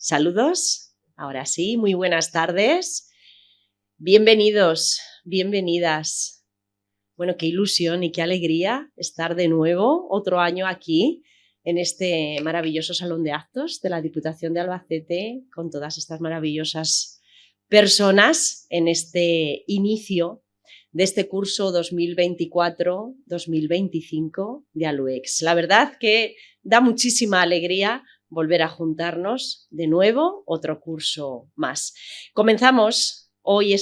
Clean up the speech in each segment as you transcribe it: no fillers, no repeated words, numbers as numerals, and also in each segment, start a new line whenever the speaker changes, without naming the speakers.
Saludos, ahora sí, muy buenas tardes. Bienvenidos, bienvenidas. Bueno, qué ilusión y qué alegría estar de nuevo otro año aquí en este maravilloso salón de actos de la Diputación de Albacete con todas estas maravillosas personas en este inicio de este curso 2024-2025 de ALUEX. La verdad que da muchísima alegría volver a juntarnos de nuevo, otro curso más. Comenzamos hoy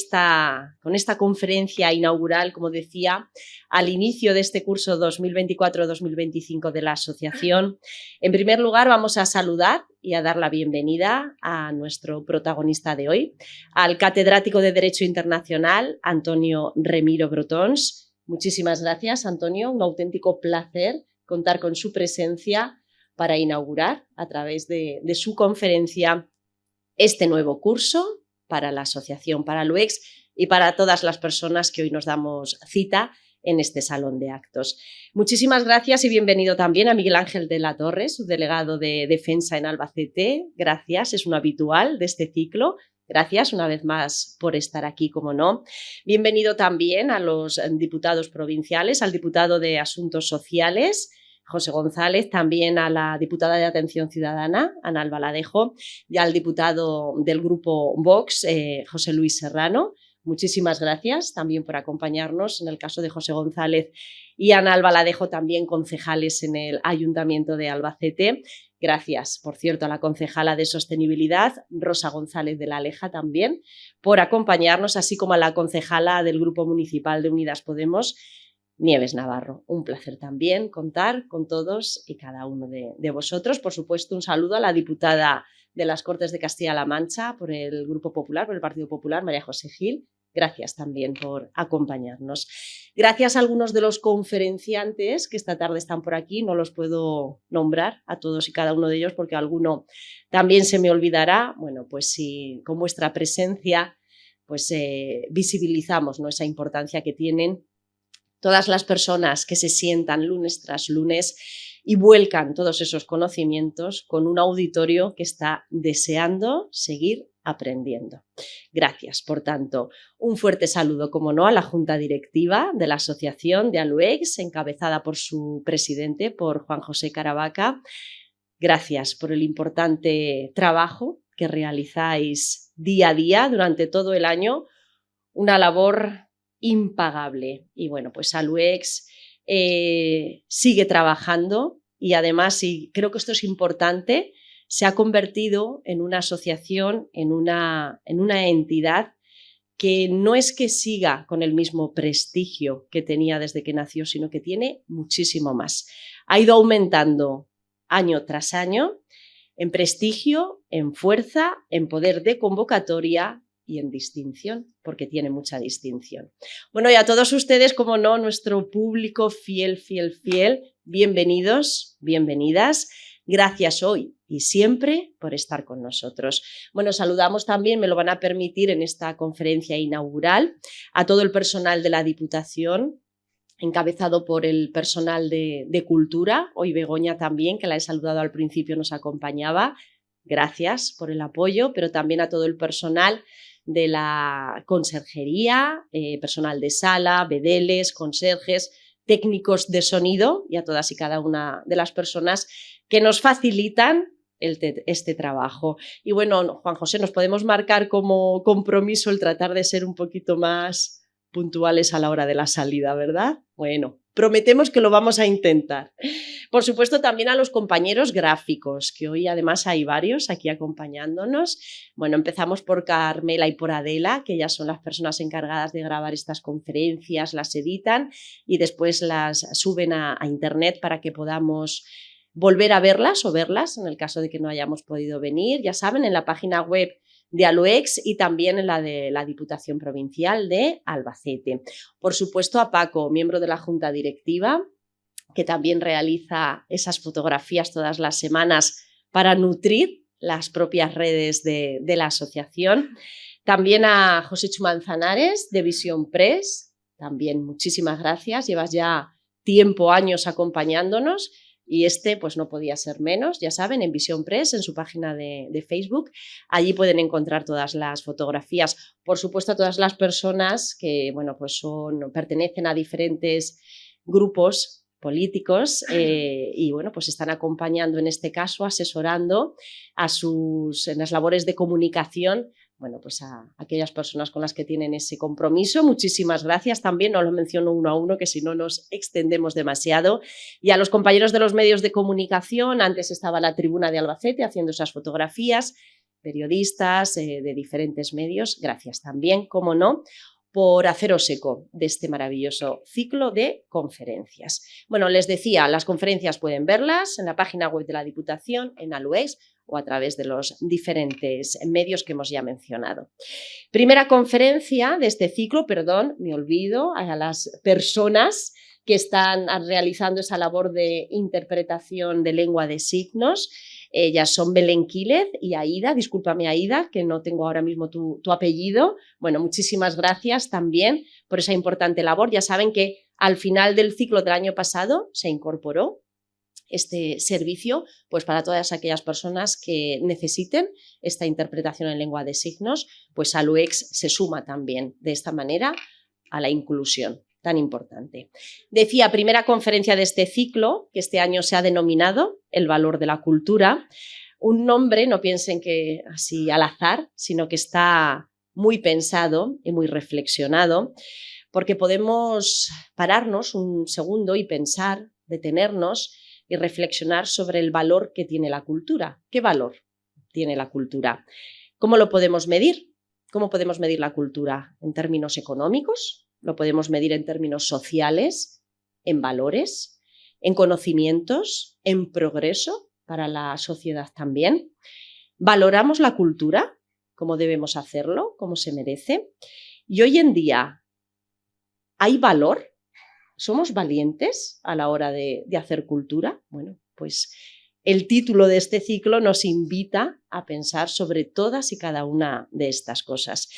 con esta conferencia inaugural, como decía, al inicio de este curso 2024-2025 de la asociación. En primer lugar, vamos a saludar y a dar la bienvenida a nuestro protagonista de hoy, al catedrático de Derecho Internacional, Antonio Remiro Brotons. Muchísimas gracias, Antonio. Un auténtico placer contar con su presencia para inaugurar a través de su conferencia este nuevo curso para la asociación, para ALUEX y para todas las personas que hoy nos damos cita en este salón de actos. Muchísimas gracias y bienvenido también a Miguel Ángel de la Torre, su delegado de Defensa en Albacete. Gracias, es un habitual de este ciclo. Gracias una vez más por estar aquí, como no. Bienvenido también a los diputados provinciales, al diputado de Asuntos Sociales, José González, también a la diputada de Atención Ciudadana, Ana Albaladejo, y al diputado del grupo Vox, José Luis Serrano. Muchísimas gracias también por acompañarnos, en el caso de José González y Ana Albaladejo, también concejales en el Ayuntamiento de Albacete. Gracias, por cierto, a la concejala de Sostenibilidad, Rosa González de la Aleja, también, por acompañarnos, así como a la concejala del Grupo Municipal de Unidas Podemos, Nieves Navarro. Un placer también contar con todos y cada uno de vosotros. Por supuesto, un saludo a la diputada de las Cortes de Castilla-La Mancha por el Grupo Popular, por el Partido Popular, María José Gil. Gracias también por acompañarnos. Gracias a algunos de los conferenciantes que esta tarde están por aquí. No los puedo nombrar a todos y cada uno de ellos porque alguno también se me olvidará. Bueno, pues sí, con vuestra presencia pues visibilizamos, ¿no?, esa importancia que tienen todas las personas que se sientan lunes tras lunes y vuelcan todos esos conocimientos con un auditorio que está deseando seguir aprendiendo. Gracias, por tanto, un fuerte saludo, como no, a la Junta Directiva de la Asociación de ALUEX, encabezada por su presidente, por Juan José Caravaca. Gracias por el importante trabajo que realizáis día a día durante todo el año, una labor impagable. Y bueno, pues ALUEX sigue trabajando y además, y creo que esto es importante, se ha convertido en una asociación, en una entidad que no es que siga con el mismo prestigio que tenía desde que nació, sino que tiene muchísimo más. Ha ido aumentando año tras año en prestigio, en fuerza, en poder de convocatoria y en distinción, porque tiene mucha distinción. Bueno, y a todos ustedes, como no, nuestro público fiel, bienvenidos, bienvenidas. Gracias hoy y siempre por estar con nosotros. Bueno, saludamos también, me lo van a permitir en esta conferencia inaugural, a todo el personal de la Diputación, encabezado por el personal de Cultura. Hoy Begoña también, que la he saludado al principio, nos acompañaba. Gracias por el apoyo, pero también a todo el personal de la conserjería, personal de sala, bedeles, conserjes, técnicos de sonido y a todas y cada una de las personas que nos facilitan este trabajo. Y bueno, Juan José, nos podemos marcar como compromiso el tratar de ser un poquito más puntuales a la hora de la salida, ¿verdad? Bueno, prometemos que lo vamos a intentar. Por supuesto, también a los compañeros gráficos, que hoy además hay varios aquí acompañándonos. Bueno, empezamos por Carmela y por Adela, que ya son las personas encargadas de grabar estas conferencias, las editan y después las suben a internet para que podamos volver a verlas o verlas en el caso de que no hayamos podido venir. Ya saben, en la página web de ALUEX y también en la de la Diputación Provincial de Albacete. Por supuesto, a Paco, miembro de la Junta Directiva, que también realiza esas fotografías todas las semanas para nutrir las propias redes de la asociación. También a José Chu Manzanares, de Visión Press, también muchísimas gracias, llevas ya tiempo, años acompañándonos. y pues no podía ser menos, ya saben, en Vision Press, en su página de Facebook. Allí pueden encontrar todas las fotografías. Por supuesto, todas las personas que, bueno, pues pertenecen a diferentes grupos políticos y, bueno, pues están acompañando, en este caso, asesorando en las labores de comunicación, bueno, pues a aquellas personas con las que tienen ese compromiso. Muchísimas gracias también, no lo menciono uno a uno, que si no nos extendemos demasiado. Y a los compañeros de los medios de comunicación, antes estaba la Tribuna de Albacete haciendo esas fotografías, periodistas de diferentes medios, gracias también, cómo no, por haceros eco de este maravilloso ciclo de conferencias. Bueno, les decía, las conferencias pueden verlas en la página web de la Diputación, en ALUEX, o a través de los diferentes medios que hemos ya mencionado. Primera conferencia de este ciclo, perdón, me olvido, a las personas que están realizando esa labor de interpretación de lengua de signos. Ellas son Belén Quílez y Aida, discúlpame Aida, que no tengo ahora mismo tu apellido. Bueno, muchísimas gracias también por esa importante labor. Ya saben que al final del ciclo del año pasado se incorporó este servicio pues para todas aquellas personas que necesiten esta interpretación en lengua de signos, pues ALUEX se suma también de esta manera a la inclusión tan importante. Decía, primera conferencia de este ciclo, que este año se ha denominado El valor de la cultura. Un nombre, no piensen que así al azar, sino que está muy pensado y muy reflexionado, porque podemos pararnos un segundo y pensar, detenernos y reflexionar sobre el valor que tiene la cultura. ¿Qué valor tiene la cultura? ¿Cómo lo podemos medir? ¿Cómo podemos medir la cultura? ¿En términos económicos? ¿Lo podemos medir en términos sociales? ¿En valores? ¿En conocimientos? ¿En progreso para la sociedad también? ¿Valoramos la cultura? ¿Cómo debemos hacerlo? ¿Cómo se merece? Y hoy en día, ¿hay valor? ¿Somos valientes a la hora de hacer cultura? Bueno, pues el título de este ciclo nos invita a pensar sobre todas y cada una de estas cosas.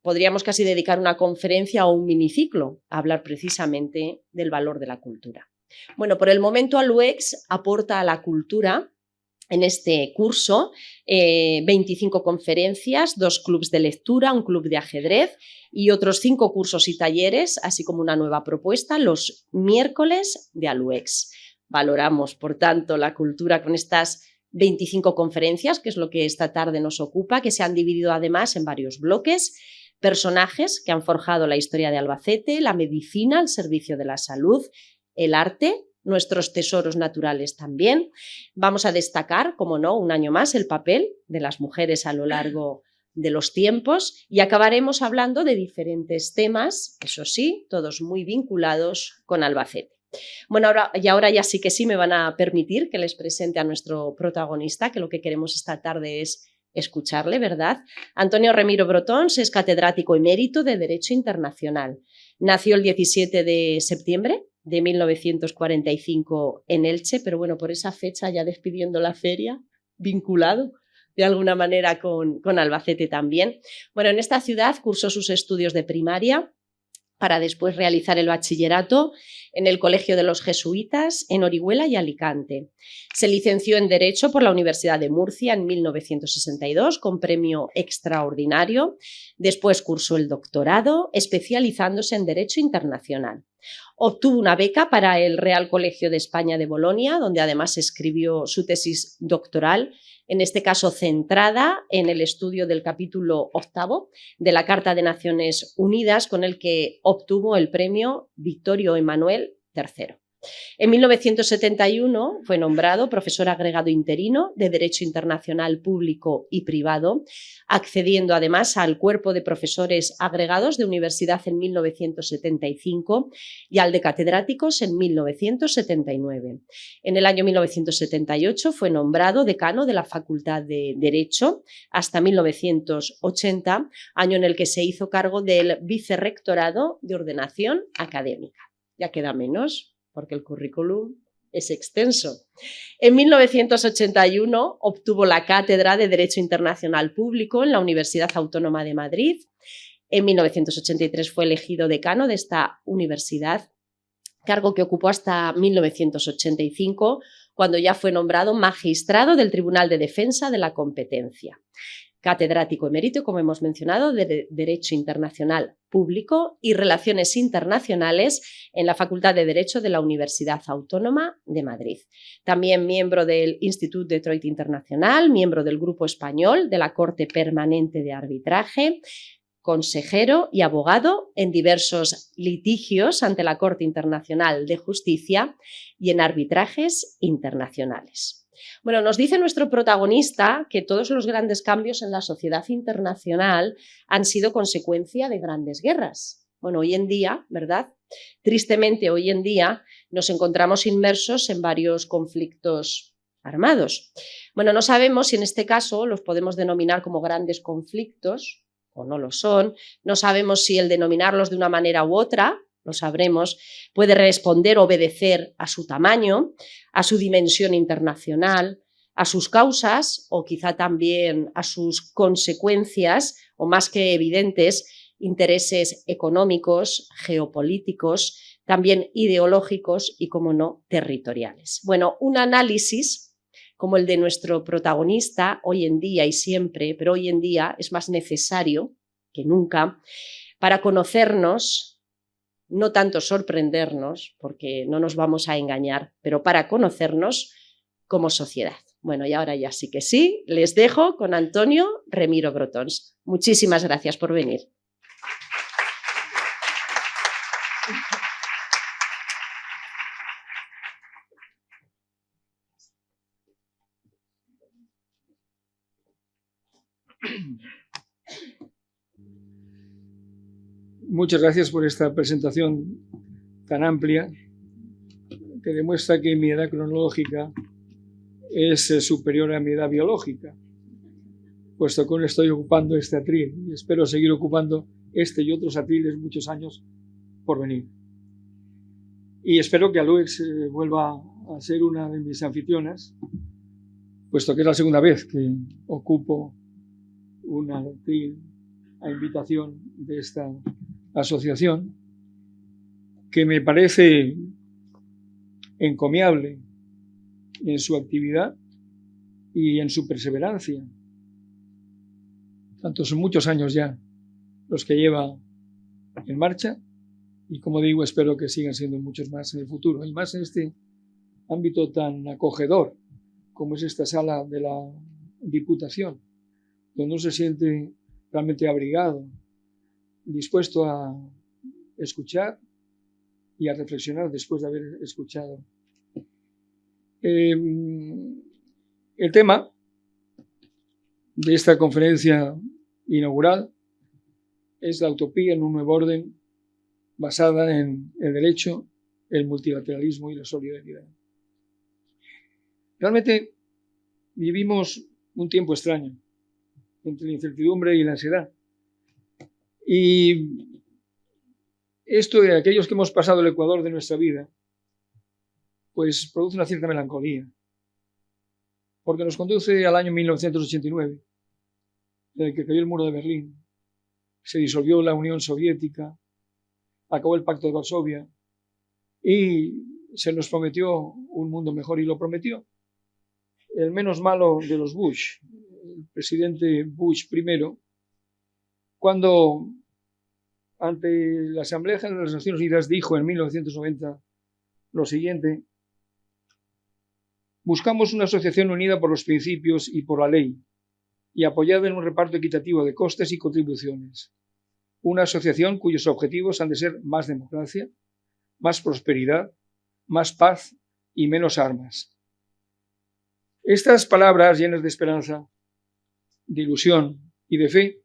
Podríamos casi dedicar una conferencia o un miniciclo a hablar precisamente del valor de la cultura. Bueno, por el momento ALUEX aporta a la cultura en este curso 25 conferencias, 2 clubs de lectura, un club de ajedrez y otros 5 cursos y talleres, así como una nueva propuesta los miércoles de ALUEX. Valoramos, por tanto, la cultura con estas 25 conferencias, que es lo que esta tarde nos ocupa, que se han dividido además en varios bloques. Personajes que han forjado la historia de Albacete, la medicina al servicio de la salud, el arte, nuestros tesoros naturales también. Vamos a destacar, como no, un año más el papel de las mujeres a lo largo de los tiempos y acabaremos hablando de diferentes temas, eso sí, todos muy vinculados con Albacete. Bueno, ahora ya sí que sí me van a permitir que les presente a nuestro protagonista, que lo que queremos esta tarde es escucharle, ¿verdad? Antonio Remiro Brotons es catedrático emérito de Derecho Internacional. Nació el 17 de septiembre de 1945 en Elche, pero bueno, por esa fecha ya despidiendo la feria, vinculado de alguna manera con Albacete también. Bueno, en esta ciudad cursó sus estudios de primaria para después realizar el bachillerato en el Colegio de los Jesuitas en Orihuela y Alicante. Se licenció en Derecho por la Universidad de Murcia en 1962 con premio extraordinario. Después cursó el doctorado, especializándose en Derecho Internacional. Obtuvo una beca para el Real Colegio de España de Bolonia, donde además escribió su tesis doctoral, en este caso centrada en el estudio del capítulo 8 de la Carta de Naciones Unidas, con el que obtuvo el premio Victorio Emanuel III. En 1971 fue nombrado profesor agregado interino de Derecho Internacional Público y Privado, accediendo además al cuerpo de profesores agregados de universidad en 1975 y al de catedráticos en 1979. En el año 1978 fue nombrado decano de la Facultad de Derecho hasta 1980, año en el que se hizo cargo del vicerrectorado de ordenación académica. Ya queda menos, porque el currículum es extenso. En 1981 obtuvo la cátedra de Derecho Internacional Público en la Universidad Autónoma de Madrid. En 1983 fue elegido decano de esta universidad. cargo que ocupó hasta 1985, cuando ya fue nombrado magistrado del Tribunal de Defensa de la Competencia. Catedrático emérito, como hemos mencionado, de Derecho Internacional Público y Relaciones Internacionales en la Facultad de Derecho de la Universidad Autónoma de Madrid. También miembro del Institut de Detroit Internacional, miembro del Grupo Español de la Corte Permanente de Arbitraje, consejero y abogado en diversos litigios ante la Corte Internacional de Justicia y en arbitrajes internacionales. Bueno, nos dice nuestro protagonista que todos los grandes cambios en la sociedad internacional han sido consecuencia de grandes guerras. Bueno, hoy en día, ¿verdad? Tristemente, hoy en día nos encontramos inmersos en varios conflictos armados. Bueno, no sabemos si en este caso los podemos denominar como grandes conflictos o no lo son. No sabemos si el denominarlos de una manera u otra, lo sabremos, puede responder o obedecer a su tamaño, a su dimensión internacional, a sus causas o quizá también a sus consecuencias o, más que evidentes, intereses económicos, geopolíticos, también ideológicos y, como no, territoriales. Bueno, un análisis como el de nuestro protagonista hoy en día y siempre, pero hoy en día es más necesario que nunca para conocernos, no tanto sorprendernos, porque no nos vamos a engañar, pero para conocernos como sociedad. Bueno, y ahora ya sí que sí, les dejo con Antonio Remiro Brotons. Muchísimas gracias por venir.
Muchas gracias por esta presentación tan amplia que demuestra que mi edad cronológica es superior a mi edad biológica, puesto que aún estoy ocupando este atril y espero seguir ocupando este y otros atriles muchos años por venir. Y espero que Aloix vuelva a ser una de mis anfitrionas, puesto que es la segunda vez que ocupo un atril a invitación de esta asociación, que me parece encomiable en su actividad y en su perseverancia. Tanto son muchos años ya los que lleva en marcha y, como digo, espero que sigan siendo muchos más en el futuro, y más en este ámbito tan acogedor como es esta sala de la Diputación, donde uno se siente realmente abrigado, dispuesto a escuchar y a reflexionar después de haber escuchado. El tema de esta conferencia inaugural es la utopía en un nuevo orden basada en el derecho, el multilateralismo y la solidaridad. Realmente vivimos un tiempo extraño entre la incertidumbre y la ansiedad. Y esto, de aquellos que hemos pasado el ecuador de nuestra vida, pues produce una cierta melancolía, porque nos conduce al año 1989, en el que cayó el muro de Berlín, se disolvió la Unión Soviética, acabó el Pacto de Varsovia y se nos prometió un mundo mejor, y lo prometió el menos malo de los Bush, el presidente Bush primero, cuando ante la Asamblea General de las Naciones Unidas dijo en 1990 lo siguiente: buscamos una asociación unida por los principios y por la ley y apoyada en un reparto equitativo de costes y contribuciones. Una asociación cuyos objetivos han de ser más democracia, más prosperidad, más paz y menos armas. Estas palabras llenas de esperanza, de ilusión y de fe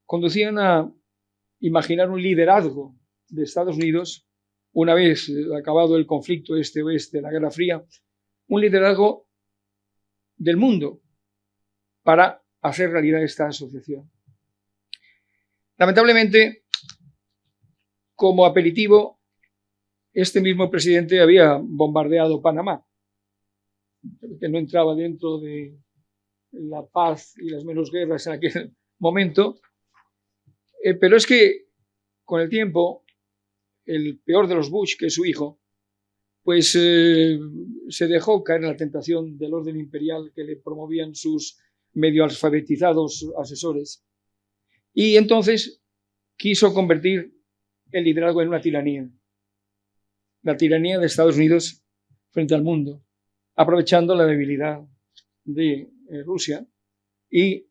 conducían a imaginar un liderazgo de Estados Unidos, una vez acabado el conflicto este-oeste, la Guerra Fría, un liderazgo del mundo para hacer realidad esta asociación. Lamentablemente, como aperitivo, este mismo presidente había bombardeado Panamá, que no entraba dentro de la paz y las menos guerras en aquel momento, pero es que con el tiempo el peor de los Bush, que es su hijo, pues se dejó caer en la tentación del orden imperial que le promovían sus medio alfabetizados asesores. Y entonces quiso convertir el liderazgo en una tiranía. La tiranía de Estados Unidos frente al mundo, aprovechando la debilidad de Rusia y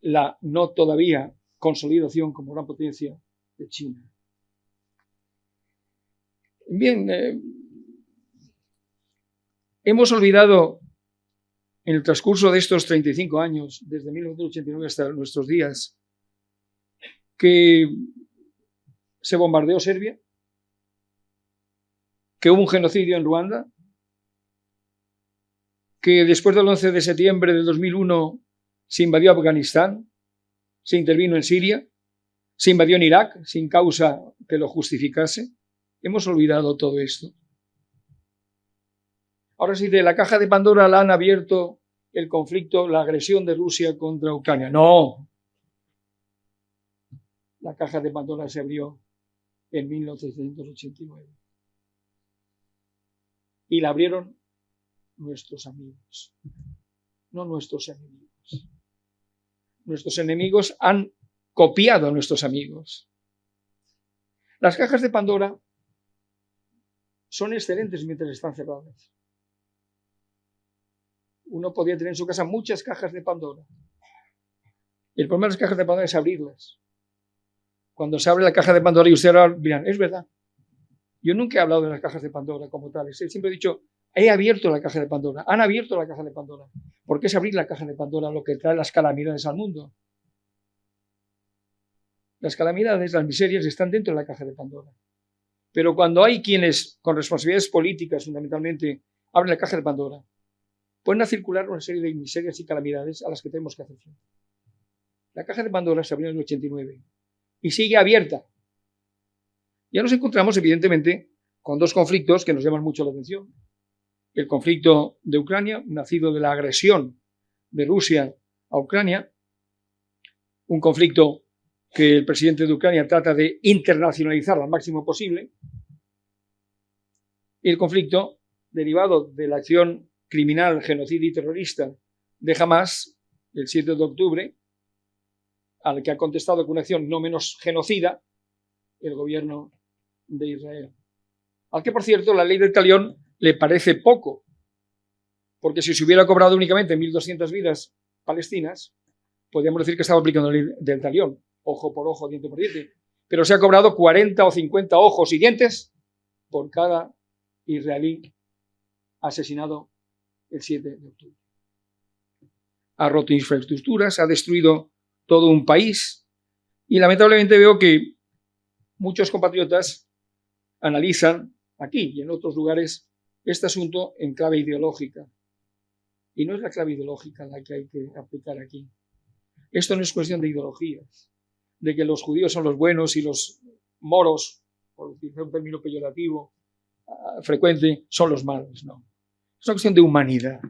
la no todavía consolidación como gran potencia de China. Bien, hemos olvidado en el transcurso de estos 35 años, desde 1989 hasta nuestros días, que se bombardeó Serbia, que hubo un genocidio en Ruanda, que después del 11 de septiembre de 2001 se invadió Afganistán, se intervino en Siria, se invadió en Irak sin causa que lo justificase. Hemos olvidado todo esto. Ahora sí, de la caja de Pandora la han abierto el conflicto, la agresión de Rusia contra Ucrania. No. La caja de Pandora se abrió en 1989. Y la abrieron nuestros amigos, no nuestros enemigos. Nuestros enemigos han copiado a nuestros amigos. Las cajas de Pandora son excelentes mientras están cerradas. Uno podría tener en su casa muchas cajas de Pandora. El problema de las cajas de Pandora es abrirlas. Cuando se abre la caja de Pandora y ustedes ahora dirán, es verdad. Yo nunca he hablado de las cajas de Pandora como tales. Siempre he dicho, he abierto la caja de Pandora. Han abierto la caja de Pandora. ¿Por qué es abrir la caja de Pandora lo que trae las calamidades al mundo? Las calamidades, las miserias están dentro de la caja de Pandora. Pero cuando hay quienes, con responsabilidades políticas fundamentalmente, abren la caja de Pandora, pueden a circular una serie de miserias y calamidades a las que tenemos que hacer frente. La caja de Pandora se abrió en el 89 y sigue abierta. Ya nos encontramos, evidentemente, con dos conflictos que nos llaman mucho la atención. El conflicto de Ucrania, nacido de la agresión de Rusia a Ucrania, un conflicto que el presidente de Ucrania trata de internacionalizar al máximo posible, y el conflicto derivado de la acción criminal, genocida y terrorista de Hamás, el 7 de octubre, al que ha contestado con una acción no menos genocida el gobierno de Israel. Al que, por cierto, la ley del talión le parece poco, porque si se hubiera cobrado únicamente 1.200 vidas palestinas, podríamos decir que estaba aplicando la ley del talión, ojo por ojo, diente por diente, pero se ha cobrado 40 o 50 ojos y dientes por cada israelí asesinado el 7 de octubre. Ha roto infraestructuras, ha destruido todo un país y lamentablemente veo que muchos compatriotas analizan aquí y en otros lugares este asunto en clave ideológica. Y no es la clave ideológica la que hay que aplicar aquí. Esto no es cuestión de ideologías, de que los judíos son los buenos y los moros, por utilizar un término peyorativo frecuente, son los malos. No. Es una cuestión de humanidad.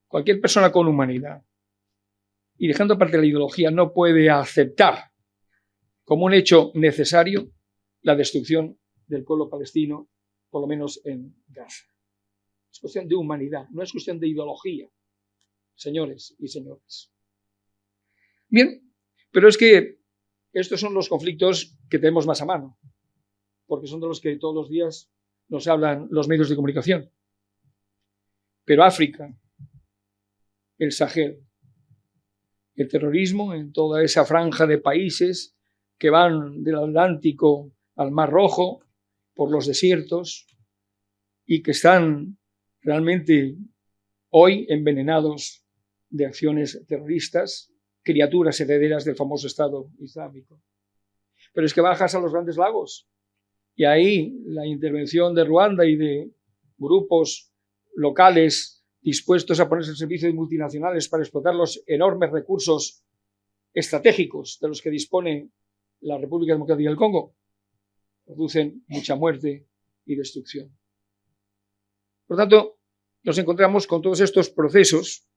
Cualquier persona con humanidad y dejando aparte la ideología no puede aceptar como un hecho necesario la destrucción del pueblo palestino, por lo menos en Gaza. Es cuestión de humanidad, no es cuestión de ideología, señores y señoras. Bien, pero es que estos son los conflictos que tenemos más a mano, porque son de los que todos los días nos hablan los medios de comunicación. Pero África, el Sahel, el terrorismo en toda esa franja de países que van del Atlántico al Mar Rojo, por los desiertos, y que están realmente hoy envenenados de acciones terroristas, criaturas herederas del famoso Estado Islámico. Pero es que bajas a los Grandes Lagos, y ahí la intervención de Ruanda y de grupos locales dispuestos a ponerse al servicio de multinacionales para explotar los enormes recursos estratégicos de los que dispone la República Democrática del Congo, producen mucha muerte y destrucción. Por tanto, nos encontramos con todos estos procesos,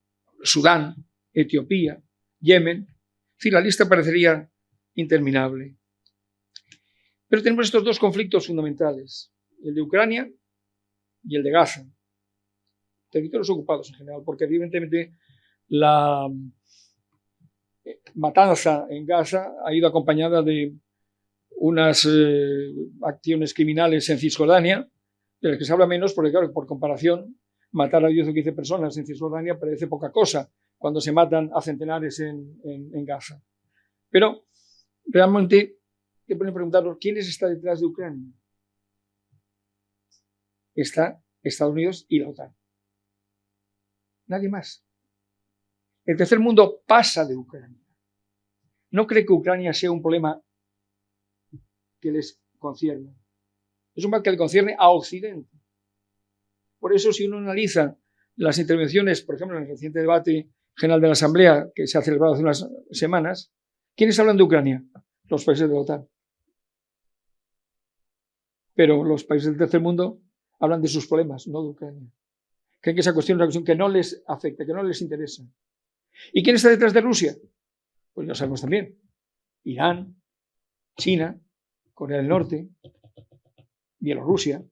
Sudán, Etiopía, Yemen, en fin, la lista parecería interminable. Pero tenemos estos dos conflictos fundamentales, el de Ucrania y el de Gaza. Territorios ocupados en general, porque evidentemente la matanza en Gaza ha ido acompañada de unas acciones criminales en Cisjordania, de las que se habla menos, porque claro, por comparación, matar a 10 o 15 personas en Cisjordania parece poca cosa cuando se matan a centenares en Gaza. Pero realmente hay que preguntarnos quién está detrás de Ucrania. Está Estados Unidos y la OTAN. Nadie más. El tercer mundo pasa de Ucrania. No cree que Ucrania sea un problema que les concierne. Es un problema que le concierne a Occidente. Por eso, si uno analiza las intervenciones, por ejemplo, en el reciente debate general de la Asamblea, que se ha celebrado hace unas semanas, ¿quiénes hablan de Ucrania? Los países de la OTAN. Pero los países del tercer mundo hablan de sus problemas, no de Ucrania. Creen que esa cuestión es una cuestión que no les afecta, que no les interesa. ¿Y quién está detrás de Rusia? Pues ya sabemos también. Irán, China, Corea del Norte, Bielorrusia.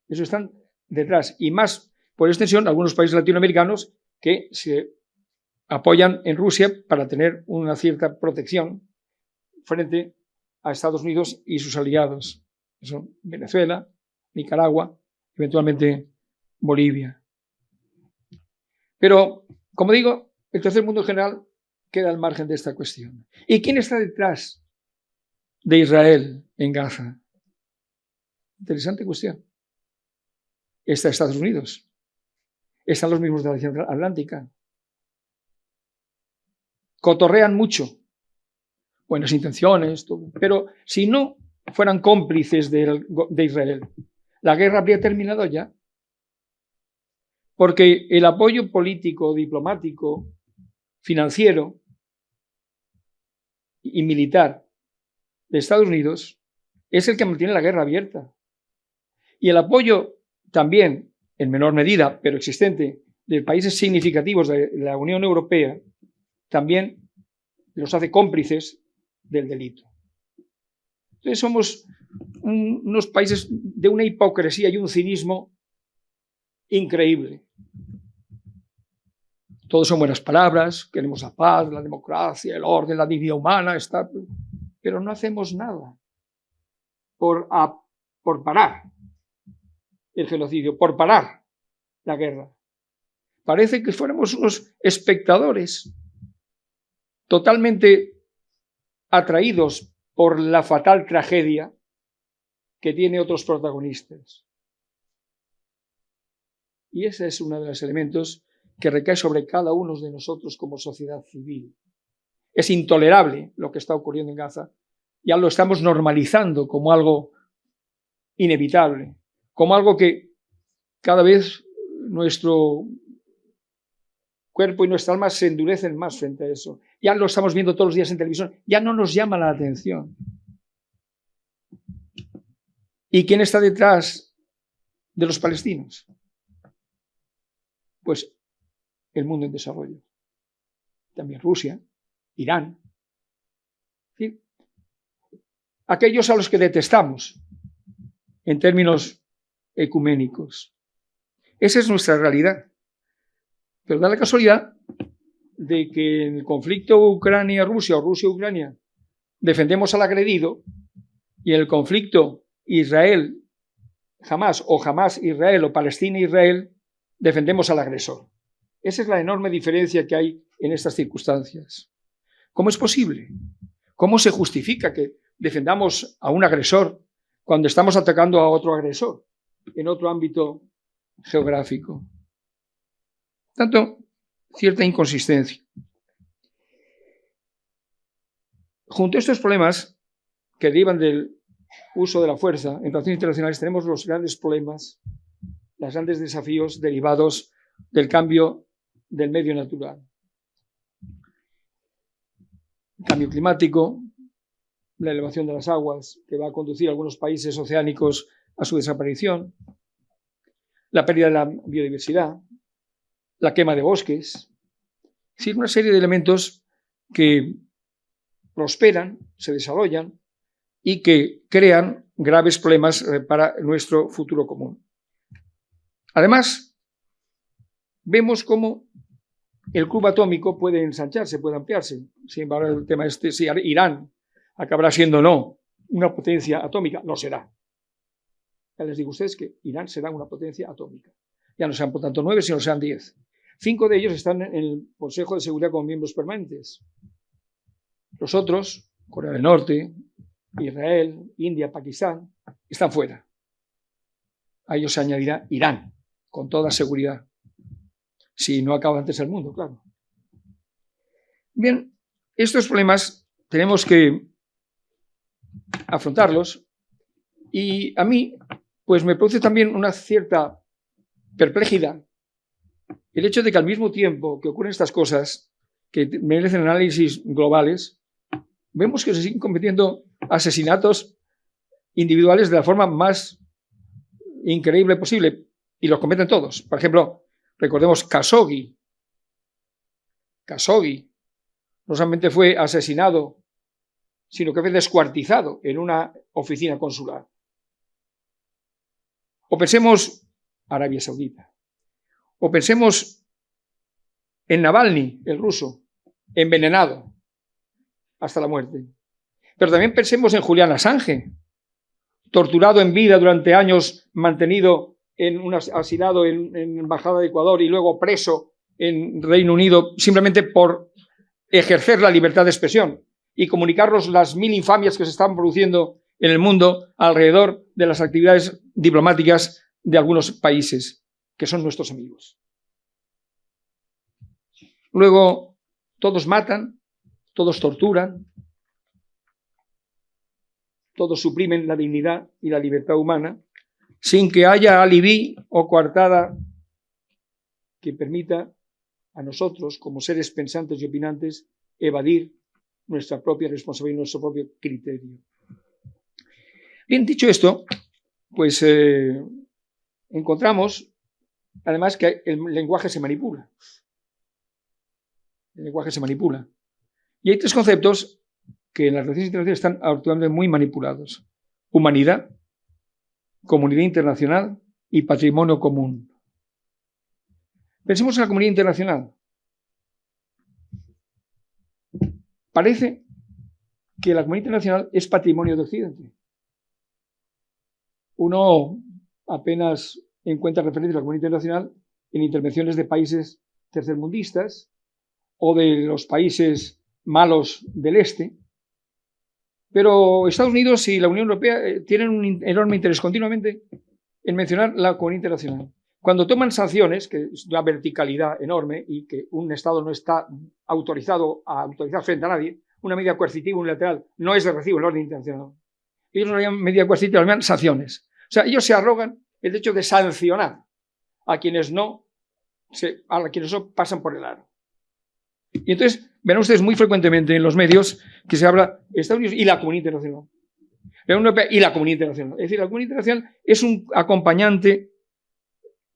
Eso están detrás. Y más, por extensión, algunos países latinoamericanos que se apoyan en Rusia para tener una cierta protección frente a Estados Unidos y sus aliados. Son Venezuela, Nicaragua, eventualmente Bolivia. Pero, como digo, el tercer mundo en general queda al margen de esta cuestión. ¿Y quién está detrás de Israel en Gaza? Interesante cuestión. Está Estados Unidos. Están los mismos de la Alianza Atlántica. Cotorrean mucho. Buenas intenciones, todo. Pero si no fueran cómplices de Israel, la guerra habría terminado ya. Porque el apoyo político, diplomático, financiero y militar de Estados Unidos es el que mantiene la guerra abierta. Y el apoyo también, en menor medida, pero existente, de países significativos de la Unión Europea, también los hace cómplices del delito. Entonces somos unos países de una hipocresía y un cinismo increíble. Todos son buenas palabras, queremos la paz, la democracia, el orden, la dignidad humana, pero no hacemos nada por parar el genocidio, por parar la guerra. Parece que fuéramos unos espectadores totalmente atraídos por la fatal tragedia que tiene otros protagonistas. Y ese es uno de los elementos que recae sobre cada uno de nosotros como sociedad civil. Es intolerable lo que está ocurriendo en Gaza. Ya lo estamos normalizando como algo inevitable, como algo que cada vez nuestro cuerpo y nuestra alma se endurecen más frente a eso. Ya lo estamos viendo todos los días en televisión, ya no nos llama la atención. ¿Y quién está detrás de los palestinos? Pues el mundo en desarrollo. También Rusia, Irán. ¿Sí? Aquellos a los que detestamos en términos ecuménicos. Esa es nuestra realidad. Pero da la casualidad de que en el conflicto Ucrania-Rusia o Rusia-Ucrania defendemos al agredido y en el conflicto Israel-Hamás o Hamás-Israel o Palestina-Israel defendemos al agresor. Esa es la enorme diferencia que hay en estas circunstancias. ¿Cómo es posible? ¿Cómo se justifica que defendamos a un agresor cuando estamos atacando a otro agresor en otro ámbito geográfico? Por tanto, cierta inconsistencia. Junto a estos problemas que derivan del uso de la fuerza en relaciones internacionales, tenemos los grandes problemas, los grandes desafíos derivados del cambio del medio natural. El cambio climático, la elevación de las aguas, que va a conducir a algunos países oceánicos a su desaparición, la pérdida de la biodiversidad, la quema de bosques, es decir, una serie de elementos que prosperan, se desarrollan y que crean graves problemas para nuestro futuro común. Además, vemos cómo el club atómico puede ensancharse, puede ampliarse. Sin embargo, el tema si Irán acabará siendo o no una potencia atómica, no será. Ya les digo a ustedes que Irán será una potencia atómica. Ya no sean por tanto 9, sino sean 10. 5 de ellos están en el Consejo de Seguridad como miembros permanentes. Los otros, Corea del Norte, Israel, India, Pakistán, están fuera. A ellos se añadirá Irán, con toda seguridad. Si no acaba antes el mundo, claro. Bien, estos problemas tenemos que afrontarlos y a mí pues me produce también una cierta perplejidad el hecho de que al mismo tiempo que ocurren estas cosas que merecen análisis globales, vemos que se siguen cometiendo asesinatos individuales de la forma más increíble posible y los cometen todos. Por ejemplo, recordemos Khashoggi. Khashoggi no solamente fue asesinado, sino que fue descuartizado en una oficina consular. O pensemos Arabia Saudita. O pensemos en Navalny, el ruso, envenenado hasta la muerte. Pero también pensemos en Julian Assange, torturado en vida durante años, mantenido asilado en Embajada de Ecuador y luego preso en Reino Unido simplemente por ejercer la libertad de expresión y comunicarnos las 1000 infamias que se están produciendo en el mundo alrededor de las actividades diplomáticas de algunos países que son nuestros amigos. Luego, todos matan, todos torturan, todos suprimen la dignidad y la libertad humana, sin que haya alibi o coartada que permita a nosotros, como seres pensantes y opinantes, evadir nuestra propia responsabilidad y nuestro propio criterio. Bien, dicho esto, pues encontramos, además, que el lenguaje se manipula. El lenguaje se manipula. Y hay 3 conceptos que en las relaciones internacionales están actualmente muy manipulados. Humanidad, comunidad internacional y patrimonio común. Pensemos en la comunidad internacional. Parece que la comunidad internacional es patrimonio de Occidente. Uno apenas encuentra referencias a la comunidad internacional en intervenciones de países tercermundistas o de los países malos del este. Pero Estados Unidos y la Unión Europea tienen un enorme interés continuamente en mencionar la comunidad internacional. Cuando toman sanciones, que es una verticalidad enorme y que un Estado no está autorizado a autorizar frente a nadie, una medida coercitiva unilateral no es de recibo en el orden internacional. Ellos no lo llaman medida coercitiva, lo llaman sanciones. O sea, ellos se arrogan el derecho de sancionar a quienes no pasan por el aro. Y entonces verán ustedes muy frecuentemente en los medios que se habla de Estados Unidos y la comunidad internacional. La Unión Europea y la comunidad internacional. Es decir, la comunidad internacional es un acompañante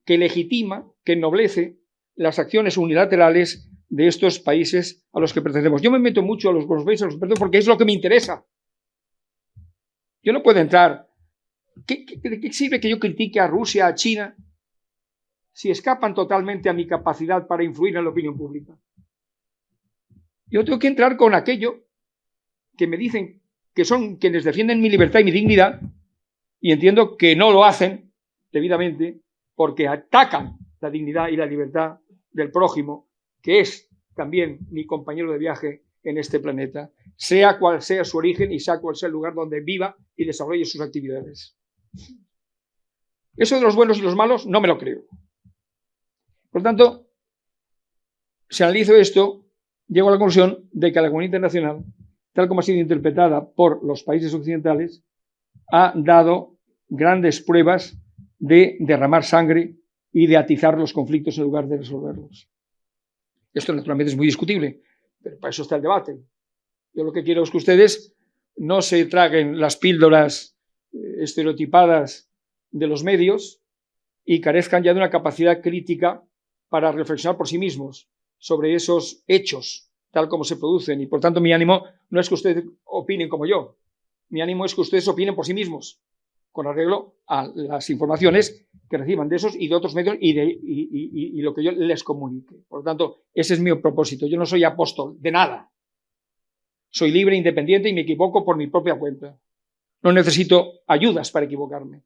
que legitima, que ennoblece las acciones unilaterales de estos países a los que pertenecemos. Yo me meto mucho a los países a los que pertenecemos porque es lo que me interesa. Yo no puedo entrar. ¿De qué sirve que yo critique a Rusia, a China, si escapan totalmente a mi capacidad para influir en la opinión pública? Yo tengo que entrar con aquello que me dicen que son quienes defienden mi libertad y mi dignidad, y entiendo que no lo hacen debidamente porque atacan la dignidad y la libertad del prójimo, que es también mi compañero de viaje en este planeta, sea cual sea su origen y sea cual sea el lugar donde viva y desarrolle sus actividades. Eso de los buenos y los malos no me lo creo. Por tanto, si analizo esto, llego a la conclusión de que la comunidad internacional, tal como ha sido interpretada por los países occidentales, ha dado grandes pruebas de derramar sangre y de atizar los conflictos en lugar de resolverlos. Esto naturalmente es muy discutible, pero para eso está el debate. Yo lo que quiero es que ustedes no se traguen las píldoras estereotipadas de los medios y carezcan ya de una capacidad crítica para reflexionar por sí mismos sobre esos hechos, tal como se producen. Y por tanto mi ánimo no es que ustedes opinen como yo. mi ánimo es que ustedes opinen por sí mismos, con arreglo a las informaciones que reciban de esos y de otros medios y lo que yo les comunique. Por lo tanto, ese es mi propósito. Yo no soy apóstol de nada. Soy libre, independiente y me equivoco por mi propia cuenta. No necesito ayudas para equivocarme.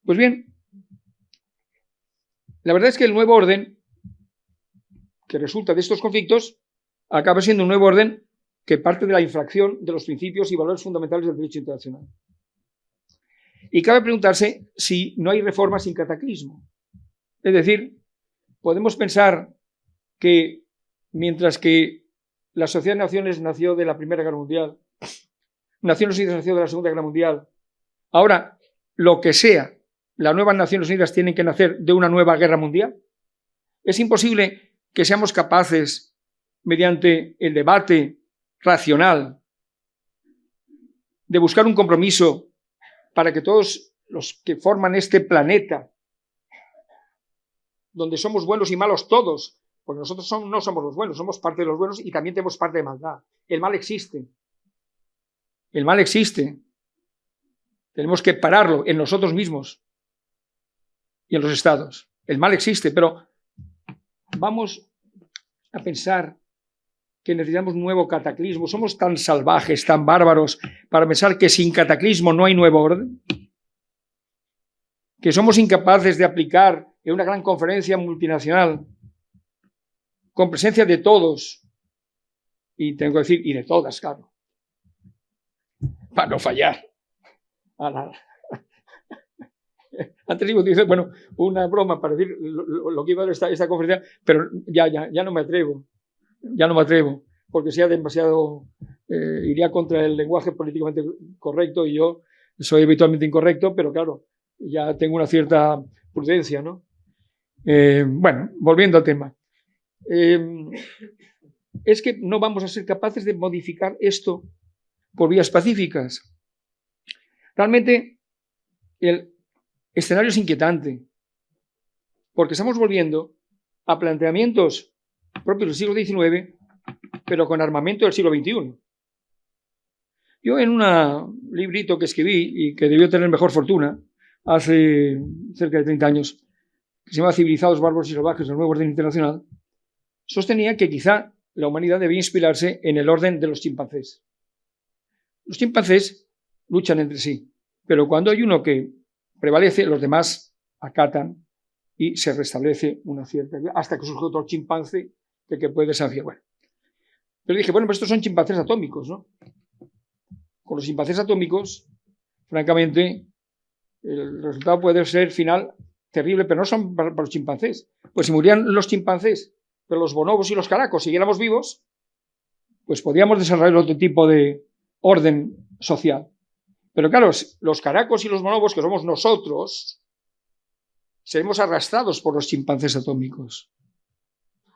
Pues bien, la verdad es que el nuevo orden que resulta de estos conflictos acaba siendo un nuevo orden que parte de la infracción de los principios y valores fundamentales del derecho internacional. Y cabe preguntarse si no hay reforma sin cataclismo. Es decir, podemos pensar que mientras que la Sociedad de Naciones nació de la Primera Guerra Mundial, Naciones Unidas nació de la Segunda Guerra Mundial, ahora lo que sea, las nuevas Naciones Unidas tienen que nacer de una nueva guerra mundial. Es imposible que seamos capaces, mediante el debate racional, de buscar un compromiso para que todos los que forman este planeta, donde somos buenos y malos todos, porque nosotros no somos los buenos, somos parte de los buenos y también tenemos parte de maldad. El mal existe. El mal existe. Tenemos que pararlo en nosotros mismos y en los estados. El mal existe, pero vamos a pensar que necesitamos un nuevo cataclismo. Somos tan salvajes, tan bárbaros, para pensar que sin cataclismo no hay nuevo orden. Que somos incapaces de aplicar en una gran conferencia multinacional, con presencia de todos, y tengo que decir, y de todas, claro, para no fallar. Antes dice, bueno, una broma para decir lo que iba a dar esta conferencia, pero ya no me atrevo. Ya no me atrevo, porque sea demasiado, iría contra el lenguaje políticamente correcto y yo soy habitualmente incorrecto, pero claro, ya tengo una cierta prudencia, ¿no? Bueno, volviendo al tema. Es que no vamos a ser capaces de modificar esto por vías pacíficas. Realmente el escenario es inquietante, porque estamos volviendo a planteamientos propios del siglo XIX, pero con armamento del siglo XXI. Yo en un librito que escribí y que debió tener mejor fortuna hace cerca de 30 años, que se llama Civilizados, bárbaros y salvajes, el nuevo orden internacional, sostenía que quizá la humanidad debía inspirarse en el orden de los chimpancés. Los chimpancés luchan entre sí, pero cuando hay uno que prevalece, los demás acatan y se restablece una cierta, hasta que surge otro chimpancé que puede desafiar. Bueno, pero dije, bueno, pues estos son chimpancés atómicos, ¿no? Con los chimpancés atómicos, francamente, el resultado puede ser final terrible, pero no son para los chimpancés. Pues si murieran los chimpancés, pero los bonobos y los caracos siguiéramos vivos, pues podríamos desarrollar otro tipo de orden social. Pero claro, los caracos y los bonobos, que somos nosotros, seremos arrastrados por los chimpancés atómicos.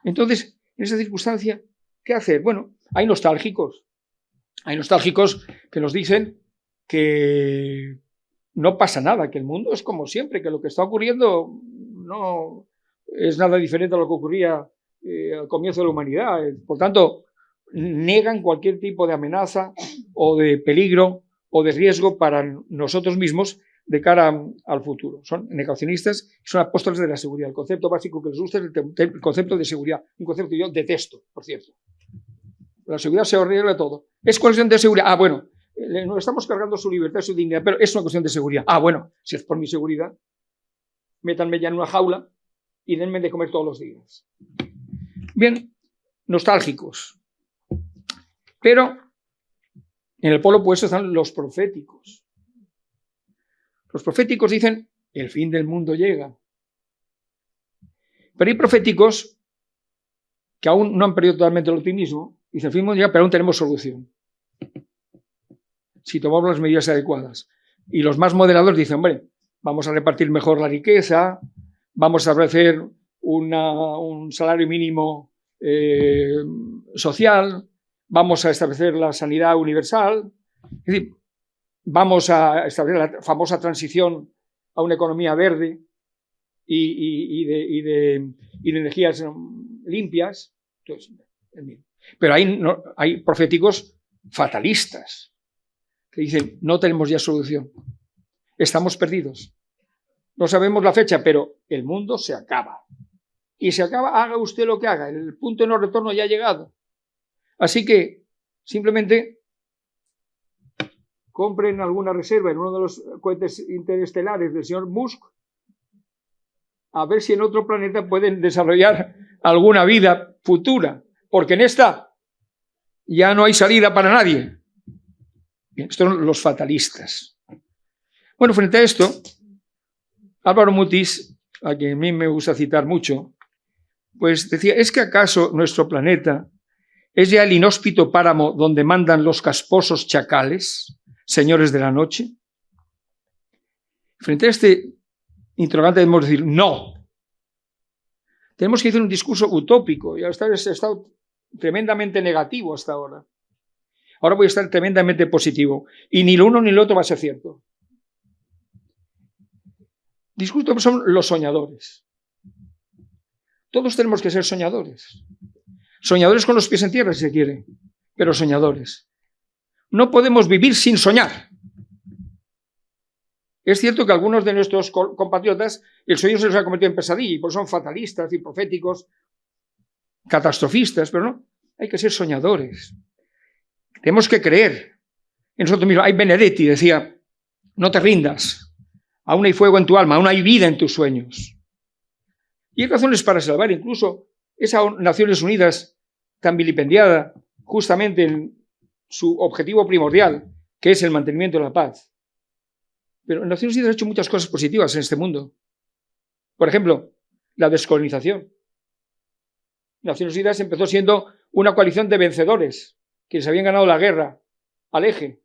Entonces, en esa circunstancia, ¿qué hacer? Bueno, hay nostálgicos. Hay nostálgicos que nos dicen que no pasa nada, que el mundo es como siempre, que lo que está ocurriendo no es nada diferente a lo que ocurría al comienzo de la humanidad. Por tanto, negan cualquier tipo de amenaza o de peligro o de riesgo para nosotros mismos de cara al futuro. Son negacionistas, son apóstoles de la seguridad. El concepto básico que les gusta es el concepto de seguridad, un concepto que yo detesto, por cierto. La seguridad se arregla todo. ¿Es cuestión de seguridad? Ah, bueno, nos estamos cargando su libertad y su dignidad, pero es una cuestión de seguridad. Ah, bueno, si es por mi seguridad, métanme ya en una jaula y denme de comer todos los días. Bien, nostálgicos. Pero en el polo opuesto están los proféticos. Los proféticos dicen, el fin del mundo llega. Pero hay proféticos que aún no han perdido totalmente el optimismo. Dicen, el fin del mundo llega, pero aún tenemos solución. Si tomamos las medidas adecuadas. Y los más moderados dicen, hombre, vamos a repartir mejor la riqueza, vamos a establecer un salario mínimo social, vamos a establecer la sanidad universal, es decir, vamos a establecer la famosa transición a una economía verde y de energías limpias. Entonces, pero hay proféticos fatalistas. que dicen, no tenemos ya solución, estamos perdidos, no sabemos la fecha, pero el mundo se acaba. Y se acaba, haga usted lo que haga, el punto de no retorno ya ha llegado. Así que, simplemente, compren alguna reserva en uno de los cohetes interestelares del señor Musk, a ver si en otro planeta pueden desarrollar alguna vida futura, porque en esta ya no hay salida para nadie. Estos son los fatalistas. Bueno, frente a esto, Álvaro Mutis, a quien a mí me gusta citar mucho, pues decía, ¿es que acaso nuestro planeta es ya el inhóspito páramo donde mandan los casposos chacales, señores de la noche? Frente a este interrogante debemos decir, no. Tenemos que hacer un discurso utópico, y he estado tremendamente negativo hasta ahora. Ahora voy a estar tremendamente positivo, y ni lo uno ni lo otro va a ser cierto. Discurso son los soñadores. Todos tenemos que ser soñadores. Soñadores con los pies en tierra, si se quiere, pero soñadores. No podemos vivir sin soñar. Es cierto que algunos de nuestros compatriotas el sueño se les ha convertido en pesadilla y por eso son fatalistas y proféticos, catastrofistas, pero no, hay que ser soñadores. Tenemos que creer en nosotros mismos. Hay Benedetti, decía, no te rindas, aún hay fuego en tu alma, aún hay vida en tus sueños. Y hay razones para salvar, incluso esa Naciones Unidas tan vilipendiada, justamente en su objetivo primordial, que es el mantenimiento de la paz. Pero Naciones Unidas ha hecho muchas cosas positivas en este mundo. Por ejemplo, la descolonización. Naciones Unidas empezó siendo una coalición de vencedores, quienes habían ganado la guerra al eje.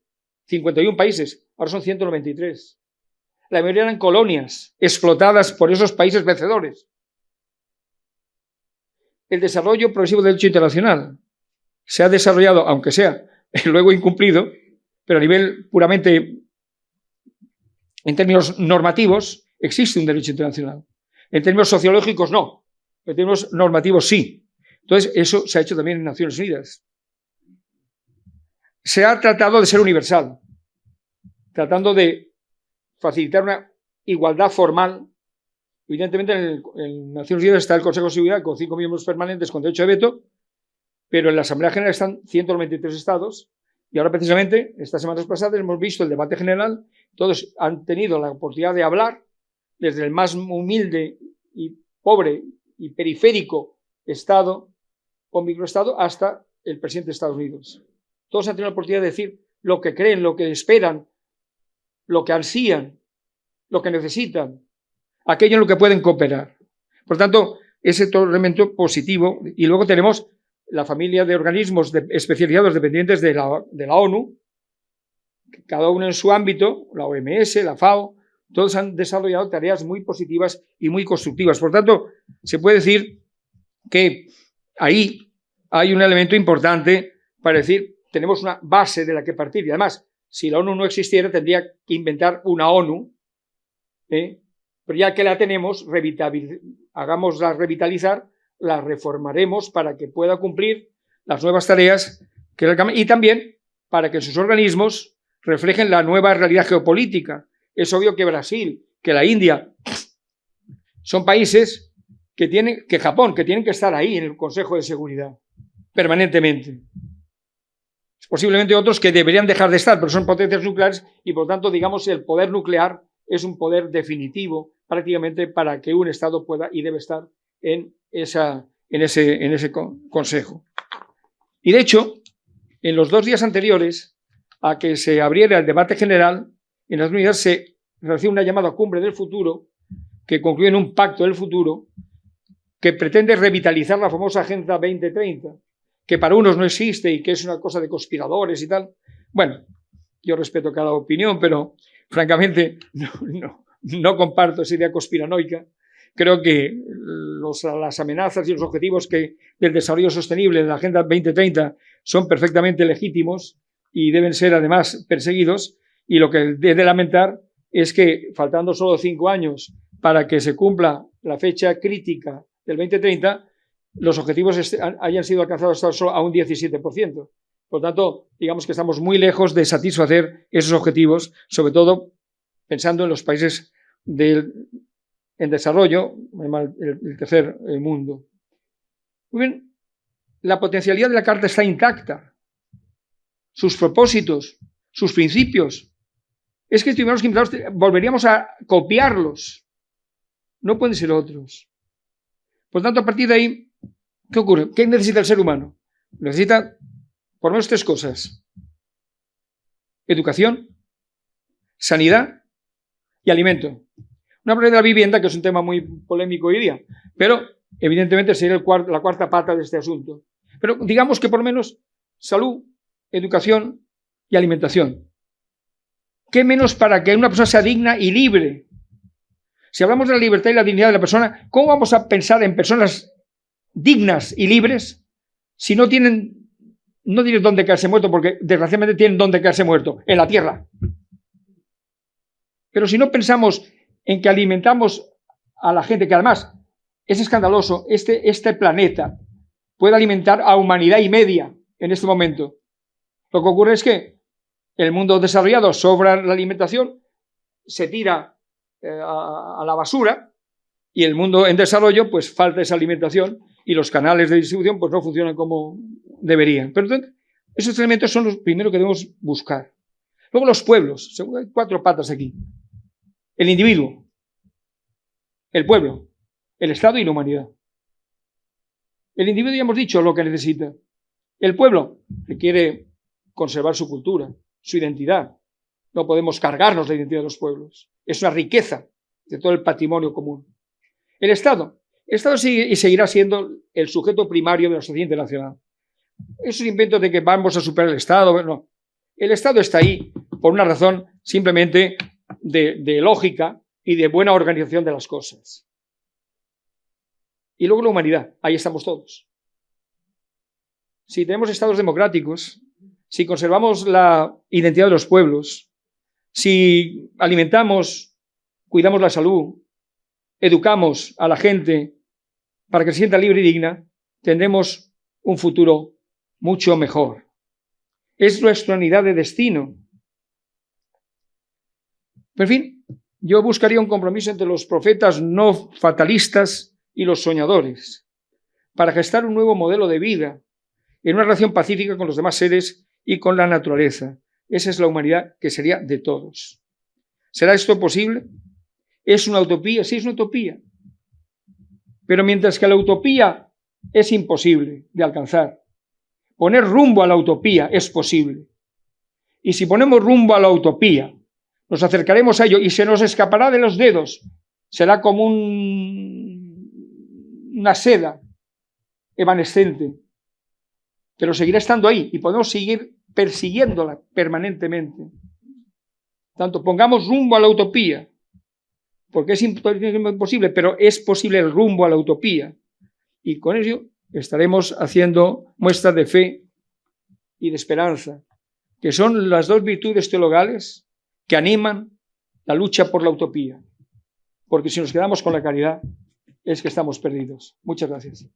51 países, ahora son 193. La mayoría eran colonias explotadas por esos países vencedores. El desarrollo progresivo del derecho internacional se ha desarrollado, aunque sea luego incumplido, pero a nivel puramente, en términos normativos, existe un derecho internacional. En términos sociológicos, no. En términos normativos, sí. Entonces, eso se ha hecho también en Naciones Unidas. Se ha tratado de ser universal, tratando de facilitar una igualdad formal. Evidentemente, en Naciones Unidas está el Consejo de Seguridad con 5 miembros permanentes con derecho de veto, pero en la Asamblea General están 193 estados y ahora precisamente, estas semanas pasadas, hemos visto el debate general. Todos han tenido la oportunidad de hablar, desde el más humilde y pobre y periférico estado o microestado hasta el presidente de Estados Unidos. Todos han tenido la oportunidad de decir lo que creen, lo que esperan, lo que ansían, lo que necesitan, aquello en lo que pueden cooperar. Por tanto, ese es todo elemento positivo. Y luego tenemos la familia de organismos especializados dependientes de la ONU, cada uno en su ámbito, la OMS, la FAO, todos han desarrollado tareas muy positivas y muy constructivas. Por tanto, se puede decir que ahí hay un elemento importante para decir, tenemos una base de la que partir. Y además, si la ONU no existiera, tendría que inventar una ONU, pero ya que la tenemos, hagámosla revitalizar, la reformaremos para que pueda cumplir las nuevas tareas y también para que sus organismos reflejen la nueva realidad geopolítica. Es obvio que Brasil, que la India, son países que Japón, que tienen que estar ahí en el Consejo de Seguridad, permanentemente. Posiblemente otros que deberían dejar de estar, pero son potencias nucleares y, por tanto, digamos, el poder nuclear es un poder definitivo prácticamente para que un Estado pueda y debe estar en ese consejo. Y de hecho, en los 2 días anteriores a que se abriera el debate general, en las unidades se realizó una llamada cumbre del futuro que concluyó en un pacto del futuro que pretende revitalizar la famosa Agenda 2030, que para unos no existe y que es una cosa de conspiradores y tal. Bueno, yo respeto cada opinión, pero francamente no comparto esa idea conspiranoica. Creo que las amenazas y los objetivos del desarrollo sostenible de la Agenda 2030 son perfectamente legítimos y deben ser además perseguidos, y lo que he de lamentar es que faltando solo 5 años para que se cumpla la fecha crítica del 2030, los objetivos hayan sido alcanzados solo a un 17%. Por tanto, digamos que estamos muy lejos de satisfacer esos objetivos, sobre todo pensando en los países en desarrollo, el tercer mundo. Muy bien, la potencialidad de la Carta está intacta. Sus propósitos, sus principios. Es que estuvimos invitados, volveríamos a copiarlos. No pueden ser otros. Por tanto, a partir de ahí, ¿qué ocurre? ¿Qué necesita el ser humano? Necesita por lo menos 3 cosas. Educación, sanidad y alimento. No hablaré de la vivienda, que es un tema muy polémico hoy día, pero evidentemente sería la cuarta pata de este asunto. Pero digamos que por lo menos salud, educación y alimentación. ¿Qué menos para que una persona sea digna y libre? Si hablamos de la libertad y la dignidad de la persona, ¿cómo vamos a pensar en personas dignas y libres si no tienen dónde caerse muerto? Porque desgraciadamente tienen dónde caerse muerto, en la tierra. Pero si no pensamos en que alimentamos a la gente, que además es escandaloso, este planeta puede alimentar a humanidad y media en este momento. Lo que ocurre es que el mundo desarrollado sobra la alimentación, se tira a la basura, y el mundo en desarrollo pues falta esa alimentación y los canales de distribución pues no funcionan como deberían. Pero entonces, esos elementos son los primeros que debemos buscar. Luego los pueblos, hay 4 patas aquí. El individuo, el pueblo, el Estado y la humanidad. El individuo ya hemos dicho lo que necesita. El pueblo requiere conservar su cultura, su identidad. No podemos cargarnos la identidad de los pueblos. Es una riqueza de todo el patrimonio común. El Estado sigue y seguirá siendo el sujeto primario de la sociedad internacional. Esos inventos de que vamos a superar el Estado, no. El Estado está ahí por una razón simplemente de lógica y de buena organización de las cosas. Y luego la humanidad, ahí estamos todos. Si tenemos estados democráticos, si conservamos la identidad de los pueblos, si alimentamos, cuidamos la salud, educamos a la gente para que se sienta libre y digna, tendremos un futuro mucho mejor. Es nuestra unidad de destino. Pero, en fin, yo buscaría un compromiso entre los profetas no fatalistas y los soñadores para gestar un nuevo modelo de vida en una relación pacífica con los demás seres y con la naturaleza. Esa es la humanidad que sería de todos. ¿Será esto posible? ¿Es una utopía? Sí, es una utopía. Pero mientras que la utopía es imposible de alcanzar, poner rumbo a la utopía es posible. Y si ponemos rumbo a la utopía, nos acercaremos a ello y se nos escapará de los dedos. Será como una seda evanescente, pero seguirá estando ahí y podemos seguir persiguiéndola permanentemente. Tanto pongamos rumbo a la utopía, porque es imposible, pero es posible el rumbo a la utopía. Y con ello estaremos haciendo muestras de fe y de esperanza, que son las 2 virtudes teologales que animan la lucha por la utopía. Porque si nos quedamos con la caridad, es que estamos perdidos. Muchas gracias.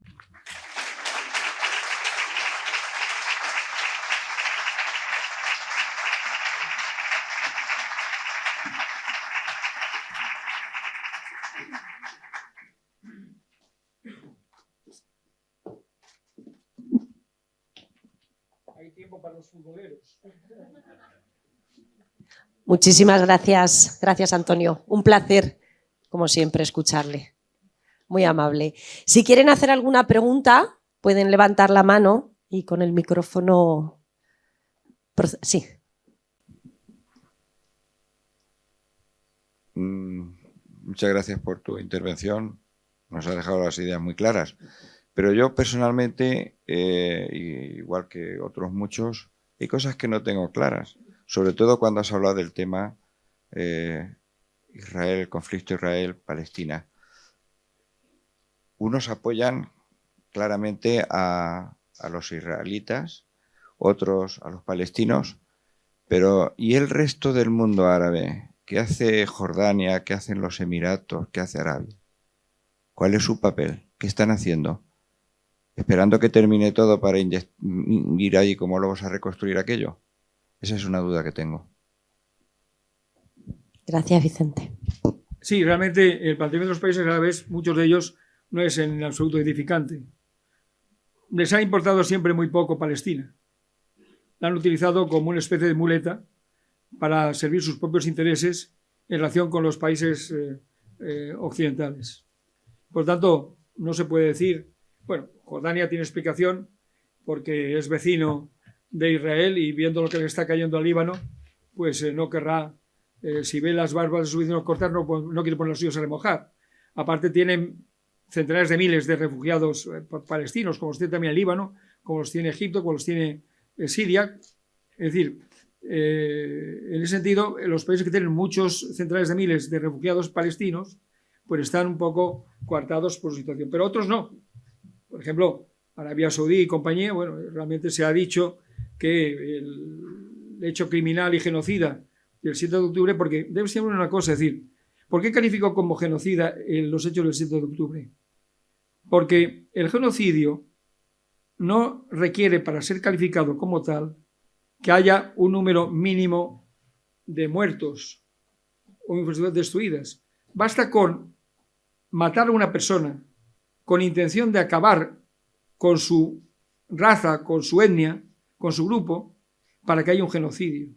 Hay tiempo para los futboleros.
Muchísimas gracias. Gracias, Antonio. Un placer, como siempre, escucharle. Muy amable. Si quieren hacer alguna pregunta, pueden levantar la mano y con el micrófono... Sí.
Muchas gracias por tu intervención. Nos ha dejado las ideas muy claras. Pero yo personalmente, igual que otros muchos, hay cosas que no tengo claras. Sobre todo cuando has hablado del tema Israel, el conflicto Israel-Palestina. Unos apoyan claramente a los israelitas, otros a los palestinos, pero ¿y el resto del mundo árabe? ¿Qué hace Jordania? ¿Qué hacen los Emiratos? ¿Qué hace Arabia? ¿Cuál es su papel? ¿Qué están haciendo? esperando que termine todo para ir allí como lobos a reconstruir aquello. Esa es una duda que tengo.
Gracias, Vicente.
Sí, realmente el planteamiento de los países árabes, muchos de ellos, no es en absoluto edificante. Les ha importado siempre muy poco Palestina. La han utilizado como una especie de muleta para servir sus propios intereses en relación con los países occidentales. Por tanto, no se puede decir, bueno, Jordania tiene explicación porque es vecino de Israel y viendo lo que le está cayendo al Líbano, pues no querrá, si ve las barbas de su vecino cortar, no quiere poner los suyos a remojar. Aparte tienen centenares de miles de refugiados palestinos, como los tiene también el Líbano, como los tiene Egipto, como los tiene Siria. Es decir, en ese sentido, los países que tienen muchos centenares de miles de refugiados palestinos, pues están un poco coartados por su situación. Pero otros no. Por ejemplo, Arabia Saudí y compañía, bueno, realmente se ha dicho que el hecho criminal y genocida del 7 de octubre, porque debe ser una cosa, es decir, ¿por qué calificó como genocida los hechos del 7 de octubre? Porque el genocidio no requiere, para ser calificado como tal, que haya un número mínimo de muertos o infraestructuras destruidas. Basta con matar a una persona con intención de acabar con su raza, con su etnia, con su grupo, para que haya un genocidio.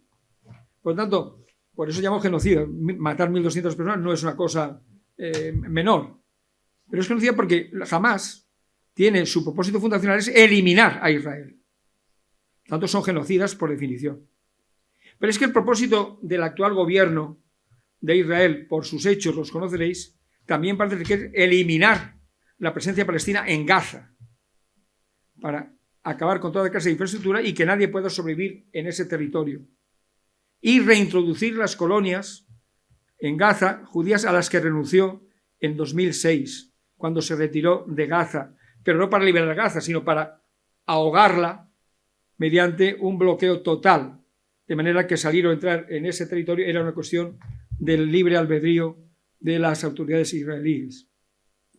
Por lo tanto, por eso llamo genocidio. Matar 1.200 personas no es una cosa menor. Pero es genocidio porque Hamás tiene su propósito fundacional es eliminar a Israel. Por tanto, son genocidas por definición. Pero es que el propósito del actual gobierno de Israel, por sus hechos, los conoceréis, también parece que es eliminar la presencia palestina en Gaza para acabar con toda clase de infraestructura y que nadie pueda sobrevivir en ese territorio. Y reintroducir las colonias en Gaza, judías a las que renunció en 2006, cuando se retiró de Gaza, pero no para liberar a Gaza, sino para ahogarla mediante un bloqueo total, de manera que salir o entrar en ese territorio era una cuestión del libre albedrío de las autoridades israelíes.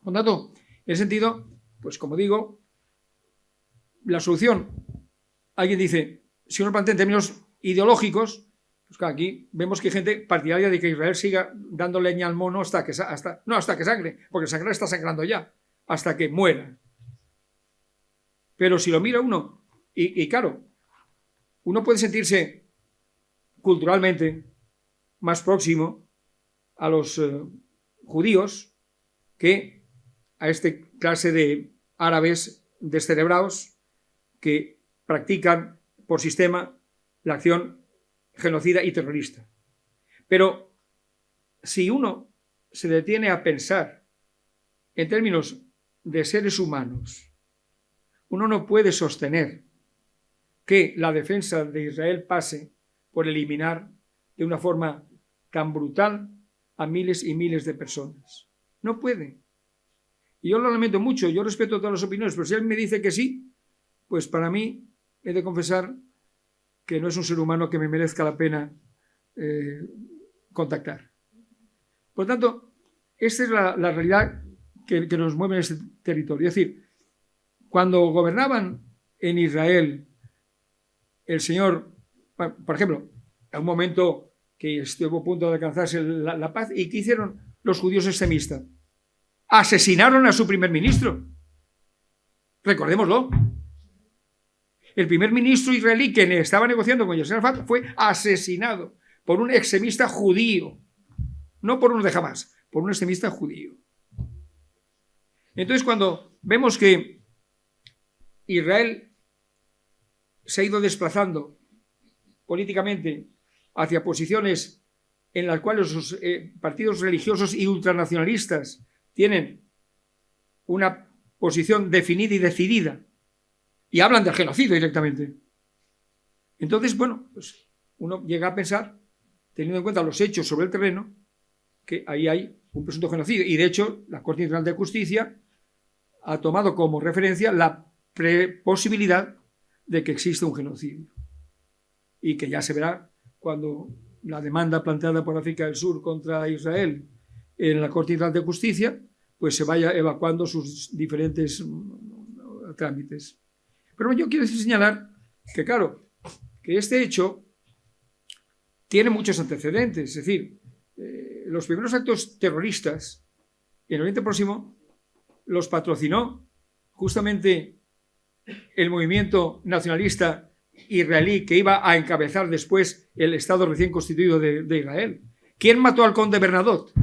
Por tanto, en ese sentido, pues como digo, la solución, alguien dice, si uno plantea en términos ideológicos, pues claro, aquí vemos que hay gente partidaria de que Israel siga dando leña al mono hasta que sangre, porque sangrar está sangrando ya, hasta que muera. Pero si lo mira uno, y claro, uno puede sentirse culturalmente más próximo a los judíos que a esta clase de árabes descerebrados que practican por sistema la acción genocida y terrorista. Pero si uno se detiene a pensar en términos de seres humanos, uno no puede sostener que la defensa de Israel pase por eliminar de una forma tan brutal a miles y miles de personas. No puede. Y yo lo lamento mucho, yo respeto todas las opiniones, pero si él me dice que sí, pues para mí he de confesar que no es un ser humano que me merezca la pena contactar. Por tanto, esta es la realidad que nos mueve en este territorio. Es decir, cuando gobernaban en Israel el señor, por ejemplo, en un momento que estuvo a punto de alcanzarse la paz, ¿y qué hicieron los judíos extremistas? Asesinaron a su primer ministro. Recordémoslo. El primer ministro israelí que estaba negociando con Yasser Arafat fue asesinado por un extremista judío. No por uno de Hamás, por un extremista judío. Entonces, cuando vemos que Israel se ha ido desplazando políticamente hacia posiciones en las cuales los partidos religiosos y ultranacionalistas tienen una posición definida y decidida y hablan del genocidio directamente. Entonces, bueno, pues uno llega a pensar, teniendo en cuenta los hechos sobre el terreno, que ahí hay un presunto genocidio. Y de hecho, la Corte Internacional de Justicia ha tomado como referencia la posibilidad de que exista un genocidio. Y que ya se verá cuando la demanda planteada por África del Sur contra Israel en la Corte Internacional de Justicia, pues se vaya evacuando sus diferentes trámites. Pero yo quiero señalar que, claro, que este hecho tiene muchos antecedentes. Es decir, los primeros actos terroristas en Oriente Próximo los patrocinó justamente el movimiento nacionalista israelí que iba a encabezar después el Estado recién constituido de Israel. ¿Quién mató al conde Bernadotte,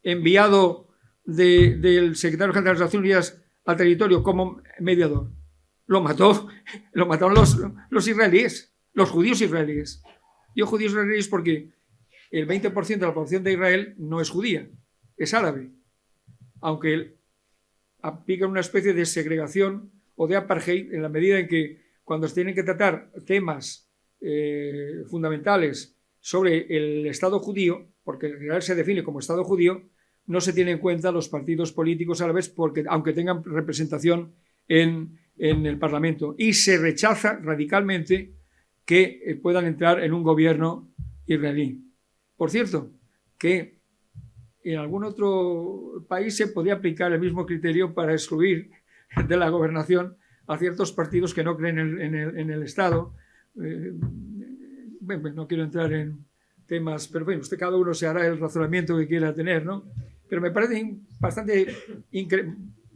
enviado del secretario general de las Naciones Unidas al territorio como mediador? Lo mataron los israelíes, los judíos israelíes. Digo judíos israelíes porque el 20% de la población de Israel no es judía, es árabe, aunque aplican una especie de segregación o de apartheid en la medida en que cuando se tienen que tratar temas fundamentales sobre el Estado judío, porque Israel se define como Estado judío, no se tienen en cuenta los partidos políticos árabes, porque, aunque tengan representación en el Parlamento, y se rechaza radicalmente que puedan entrar en un gobierno israelí. Por cierto, que en algún otro país se podría aplicar el mismo criterio para excluir de la gobernación a ciertos partidos que no creen en el Estado. No quiero entrar en temas, pero bueno, cada uno se hará el razonamiento que quiera tener, ¿no? Pero me parece bastante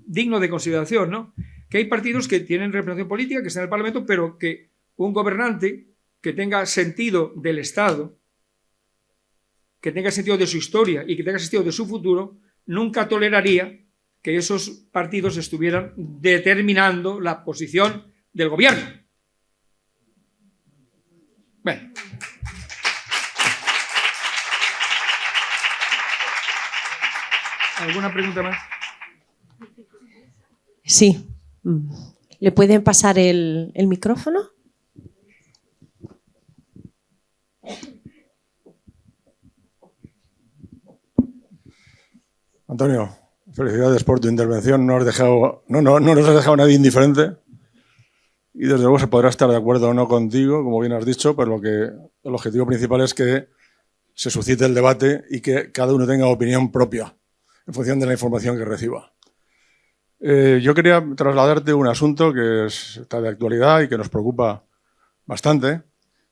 digno de consideración, ¿no? Que hay partidos que tienen representación política, que están en el Parlamento, pero que un gobernante que tenga sentido del Estado, que tenga sentido de su historia y que tenga sentido de su futuro, nunca toleraría que esos partidos estuvieran determinando la posición del gobierno. Bueno. ¿Alguna pregunta más?
Sí. ¿Le pueden pasar el micrófono?
Antonio, felicidades por tu intervención. No nos has dejado a nadie indiferente. Y desde luego se podrá estar de acuerdo o no contigo, como bien has dicho, pero el objetivo principal es que se suscite el debate y que cada uno tenga opinión propia en función de la información que reciba. Yo quería trasladarte un asunto que está de actualidad y que nos preocupa bastante,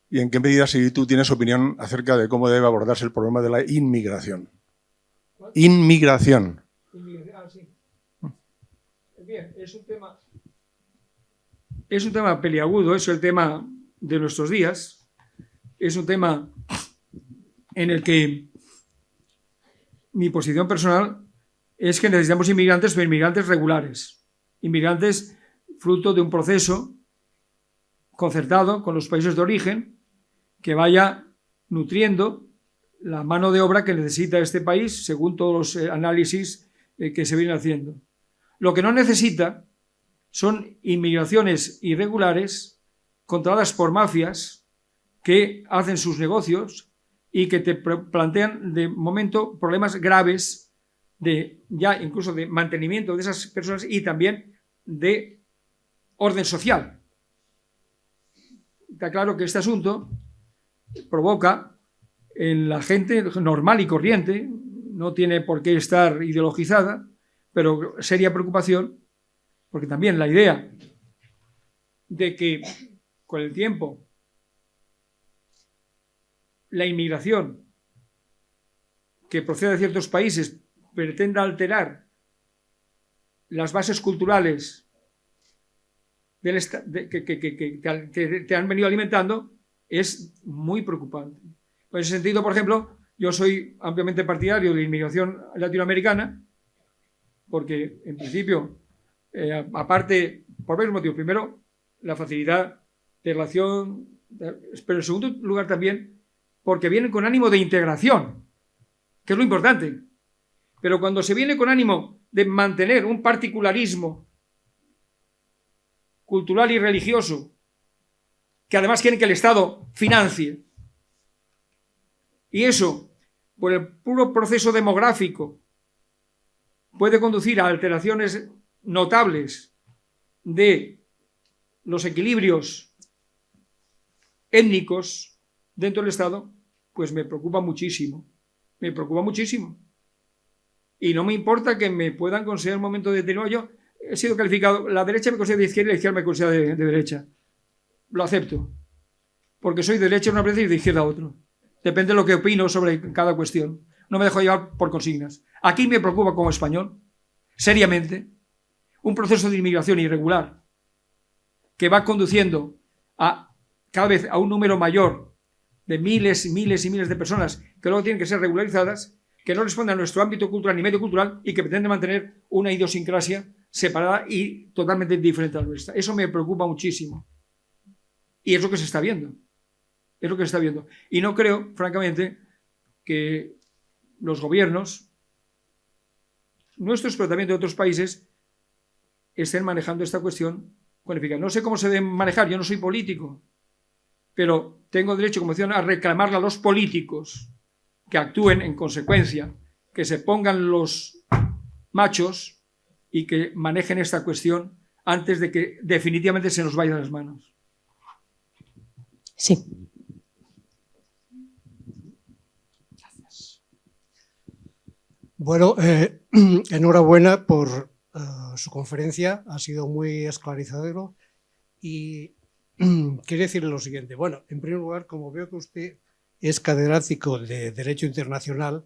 y en qué medida si tú tienes opinión acerca de cómo debe abordarse el problema de la inmigración. Inmigración.
Sí. Bien, es un tema peliagudo, es el tema de nuestros días, es un tema en el que mi posición personal es que necesitamos inmigrantes, pero inmigrantes regulares, inmigrantes fruto de un proceso concertado con los países de origen que vaya nutriendo la mano de obra que necesita este país según todos los análisis que se vienen haciendo. Lo que no necesita son inmigraciones irregulares controladas por mafias que hacen sus negocios y que te plantean de momento problemas graves incluso de mantenimiento de esas personas y también de orden social. Está claro que este asunto provoca en la gente normal y corriente, no tiene por qué estar ideologizada, pero seria preocupación, porque también la idea de que con el tiempo la inmigración que procede de ciertos países pretenda alterar las bases culturales que te han venido alimentando es muy preocupante. En ese sentido, por ejemplo, yo soy ampliamente partidario de la inmigración latinoamericana porque, en principio, aparte, por varios motivos. Primero, la facilidad de relación, pero en segundo lugar también porque vienen con ánimo de integración, que es lo importante. Pero cuando se viene con ánimo de mantener un particularismo cultural y religioso, que además quieren que el Estado financie, y eso, por el puro proceso demográfico, puede conducir a alteraciones notables de los equilibrios étnicos dentro del Estado, pues me preocupa muchísimo. Me preocupa muchísimo. Y no me importa que me puedan considerar un momento determinado. he sido calificado, la derecha me considera de izquierda y la izquierda me considera de derecha. Lo acepto, porque soy de derecha una vez y de izquierda a otro. Depende de lo que opino sobre cada cuestión. No me dejo llevar por consignas. Aquí me preocupa como español, seriamente, un proceso de inmigración irregular que va conduciendo cada vez a un número mayor de miles y miles y miles de personas que luego tienen que ser regularizadas, que no responden a nuestro ámbito cultural ni medio cultural y que pretenden mantener una idiosincrasia separada y totalmente diferente a la nuestra. Eso me preocupa muchísimo. Y es lo que se está viendo. Es lo que se está viendo. Y no creo, francamente, que los gobiernos, nuestros, pero también de otros países, estén manejando esta cuestión con eficacia. No sé cómo se debe manejar, yo no soy político, pero tengo derecho, como decía, a reclamarle a los políticos que actúen en consecuencia, que se pongan los machos y que manejen esta cuestión antes de que definitivamente se nos vaya de las manos.
Sí.
Bueno, enhorabuena por su conferencia, ha sido muy esclarecedor y quería decirle lo siguiente. Bueno, en primer lugar, como veo que usted es catedrático de Derecho Internacional,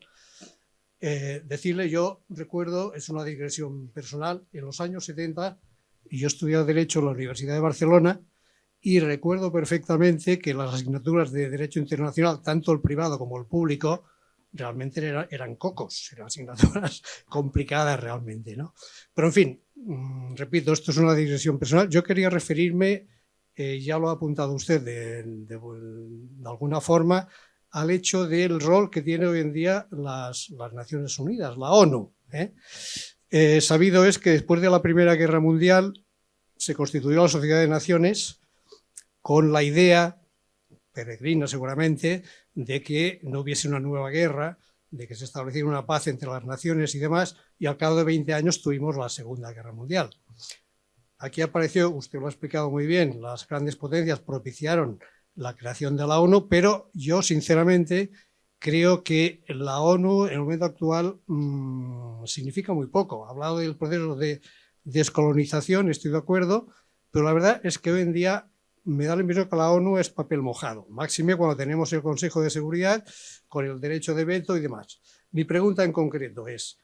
decirle, yo recuerdo, es una digresión personal, en los años 70 yo estudié Derecho en la Universidad de Barcelona y recuerdo perfectamente que las asignaturas de Derecho Internacional, tanto el privado como el público, realmente eran cocos, eran asignaturas complicadas realmente, ¿no? Pero en fin, repito, esto es una digresión personal. Yo quería referirme, ya lo ha apuntado usted de alguna forma, al hecho del rol que tiene hoy en día las Naciones Unidas, la ONU. Sabido es que después de la Primera Guerra Mundial se constituyó la Sociedad de Naciones con la idea, peregrina seguramente, de que no hubiese una nueva guerra, de que se estableciera una paz entre las naciones y demás, y al cabo de 20 años tuvimos la Segunda Guerra Mundial. Aquí apareció, usted lo ha explicado muy bien, las grandes potencias propiciaron la creación de la ONU, pero yo sinceramente creo que la ONU en el momento actual significa muy poco. Ha hablado del proceso de descolonización, estoy de acuerdo, pero la verdad es que hoy en día me da la impresión que la ONU es papel mojado, máxime cuando tenemos el Consejo de Seguridad con el derecho de veto y demás. Mi pregunta en concreto es,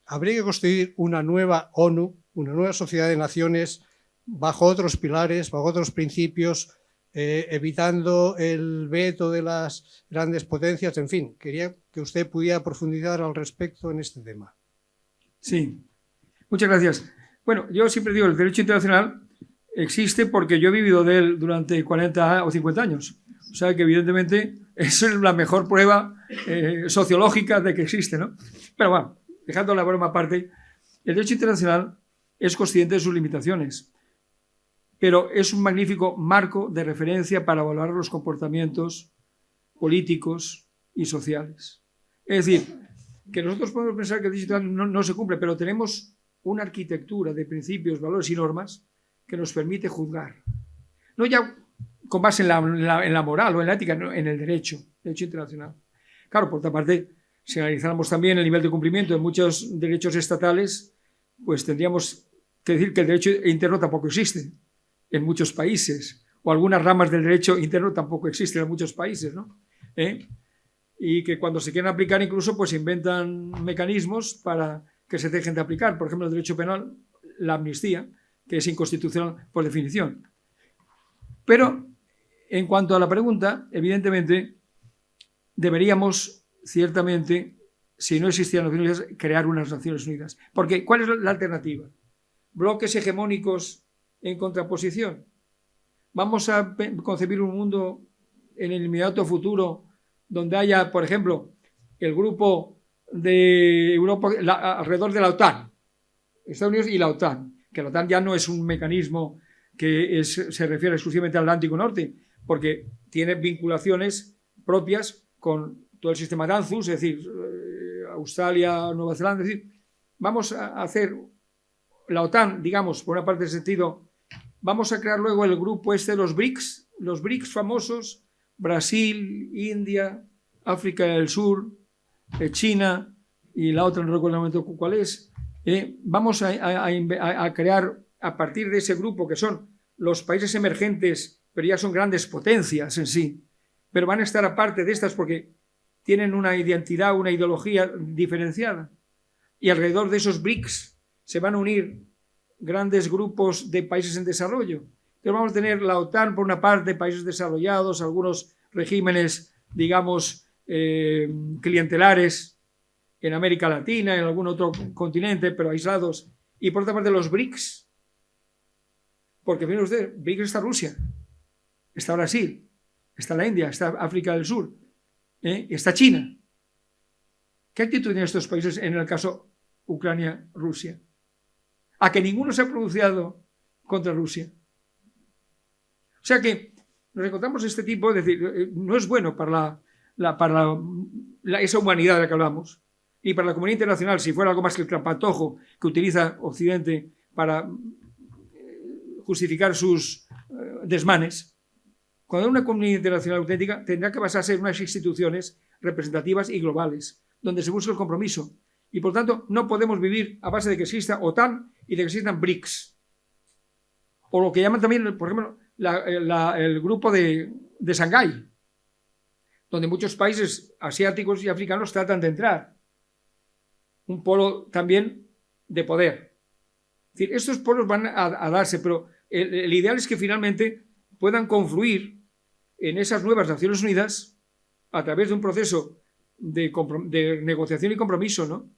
¿habría que construir una nueva ONU, una nueva sociedad de naciones bajo otros pilares, bajo otros principios, evitando el veto de las grandes potencias? En fin, quería que usted pudiera profundizar al respecto en este tema.
Sí, muchas gracias. Bueno, yo siempre digo, el derecho internacional existe porque yo he vivido de él durante 40 o 50 años. O sea que evidentemente eso es la mejor prueba sociológica de que existe, ¿no? Pero bueno, dejando la broma aparte, el derecho internacional es consciente de sus limitaciones, pero es un magnífico marco de referencia para evaluar los comportamientos políticos y sociales. Es decir, que nosotros podemos pensar que el derecho internacional no se cumple, pero tenemos una arquitectura de principios, valores y normas que nos permite juzgar. No ya con base en la moral o en la ética, no, en el derecho internacional. Claro, por otra parte, si analizáramos también el nivel de cumplimiento de muchos derechos estatales, pues tendríamos que decir que el derecho interno tampoco existe en muchos países, o algunas ramas del derecho interno tampoco existen en muchos países, ¿no? Y que cuando se quieren aplicar incluso pues inventan mecanismos para que se dejen de aplicar. Por ejemplo, el derecho penal, la amnistía, que es inconstitucional por definición. Pero, en cuanto a la pregunta, evidentemente, deberíamos, ciertamente, si no existieran Naciones Unidas, crear unas Naciones Unidas. Porque, ¿cuál es la alternativa? ¿Bloques hegemónicos en contraposición? ¿Vamos a concebir un mundo en el inmediato futuro donde haya, por ejemplo, el grupo de Europa alrededor de la OTAN, Estados Unidos y la OTAN? Que la OTAN ya no es un mecanismo que se refiere exclusivamente al Atlántico Norte, porque tiene vinculaciones propias con todo el sistema de ANZUS, es decir, Australia, Nueva Zelanda. Es decir, vamos a hacer la OTAN, digamos, por una parte del sentido, vamos a crear luego el grupo de los BRICS famosos, Brasil, India, África del Sur, China y la otra no recuerdo el momento cuál es, vamos a crear a partir de ese grupo que son los países emergentes, pero ya son grandes potencias en sí, pero van a estar aparte de estas porque tienen una identidad, una ideología diferenciada. Y alrededor de esos BRICS se van a unir grandes grupos de países en desarrollo. Entonces vamos a tener la OTAN por una parte, países desarrollados, algunos regímenes, digamos, clientelares en América Latina, en algún otro continente, pero aislados. Y por otra parte los BRICS. Porque miren ustedes, BRICS está Rusia, está Brasil, está la India, está África del Sur, está China. ¿Qué actitud tienen estos países en el caso Ucrania-Rusia? A que ninguno se ha pronunciado contra Rusia. O sea que nos encontramos este tipo, es decir, no es bueno para esa humanidad de la que hablamos, y para la comunidad internacional, si fuera algo más que el trampantojo que utiliza Occidente para justificar sus desmanes. Cuando hay una comunidad internacional auténtica, tendrá que basarse en unas instituciones representativas y globales, donde se busque el compromiso. Y por tanto, no podemos vivir a base de que exista OTAN y de que existan BRICS. O lo que llaman también, por ejemplo, el grupo de Shanghái, donde muchos países asiáticos y africanos tratan de entrar. Un polo también de poder. Es decir, estos polos van a darse, pero el ideal es que finalmente puedan confluir en esas nuevas Naciones Unidas a través de un proceso de negociación y compromiso, ¿no?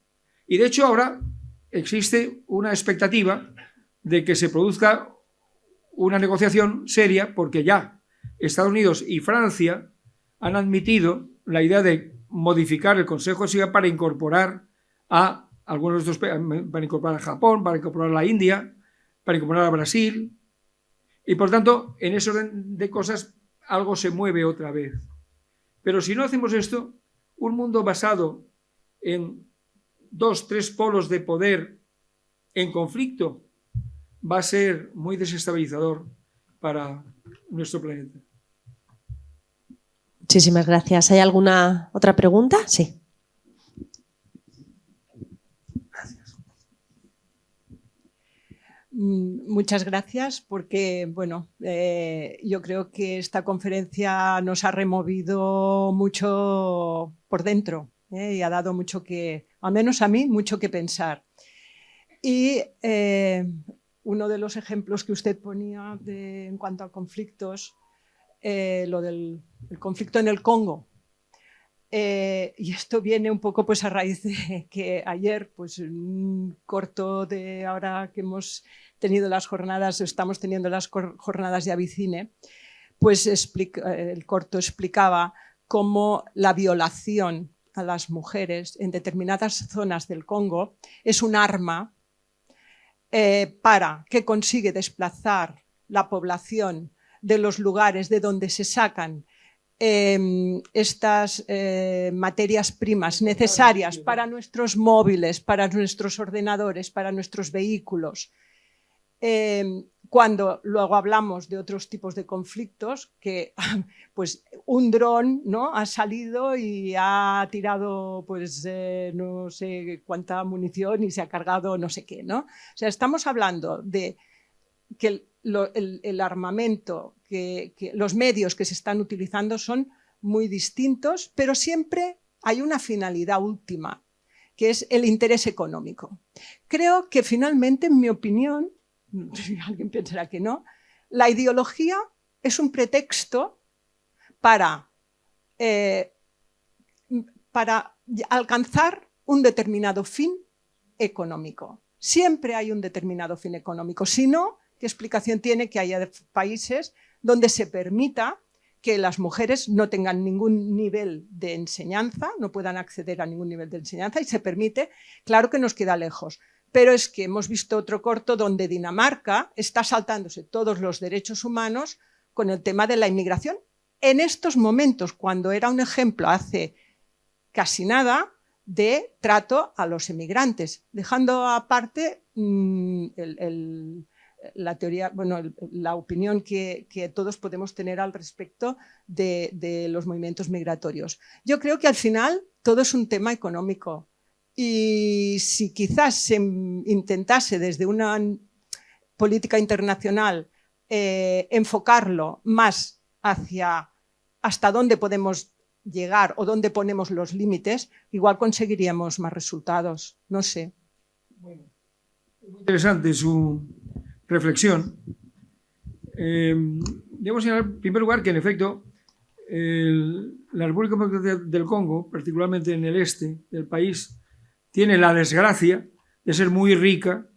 Y de hecho ahora existe una expectativa de que se produzca una negociación seria, porque ya Estados Unidos y Francia han admitido la idea de modificar el Consejo de Seguridad para incorporar a algunos de estos países, para incorporar a Japón, para incorporar a la India, para incorporar a Brasil. Y por tanto, en ese orden de cosas, algo se mueve otra vez. Pero si no hacemos esto, un mundo basado en 2, 3 polos de poder en conflicto va a ser muy desestabilizador para nuestro planeta.
Muchísimas gracias. ¿Hay alguna otra pregunta? Sí.
Muchas gracias porque, bueno, yo creo que esta conferencia nos ha removido mucho por dentro y ha dado mucho que, al menos a mí, mucho que pensar. Y uno de los ejemplos que usted ponía en cuanto a conflictos, lo del conflicto en el Congo. Y esto viene un poco pues, a raíz de que ayer, pues un corto de ahora que hemos tenido las jornadas, estamos teniendo las jornadas de Avicine, pues el corto explicaba cómo la violación a las mujeres en determinadas zonas del Congo es un arma que consigue desplazar la población de los lugares de donde se sacan estas materias primas necesarias para nuestros móviles, para nuestros ordenadores, para nuestros vehículos. Cuando luego hablamos de otros tipos de conflictos, que pues un dron, ¿no?, ha salido y ha tirado pues no sé cuánta munición y se ha cargado no sé qué, ¿no? O sea, estamos hablando de que el armamento, que los medios que se están utilizando son muy distintos, pero siempre hay una finalidad última, que es el interés económico. Creo que finalmente, en mi opinión, si alguien pensará que no, la ideología es un pretexto para alcanzar un determinado fin económico. Siempre hay un determinado fin económico, si no, ¿qué explicación tiene que haya países donde se permita que las mujeres no tengan ningún nivel de enseñanza, no puedan acceder a ningún nivel de enseñanza y se permite? Claro que nos queda lejos, pero es que hemos visto otro corto donde Dinamarca está saltándose todos los derechos humanos con el tema de la inmigración. En estos momentos, cuando era un ejemplo hace casi nada de trato a los emigrantes, dejando aparte la teoría, bueno, la opinión que todos podemos tener al respecto de los movimientos migratorios. Yo creo que al final todo es un tema económico Y si quizás se intentase desde una política internacional enfocarlo más hacia hasta dónde podemos llegar o dónde ponemos los límites, igual conseguiríamos más resultados. No sé.
Bueno, es muy interesante su reflexión. Debemos señalar, en primer lugar, que en efecto la República Democrática del Congo, particularmente en el este del país, tiene la desgracia de ser muy rica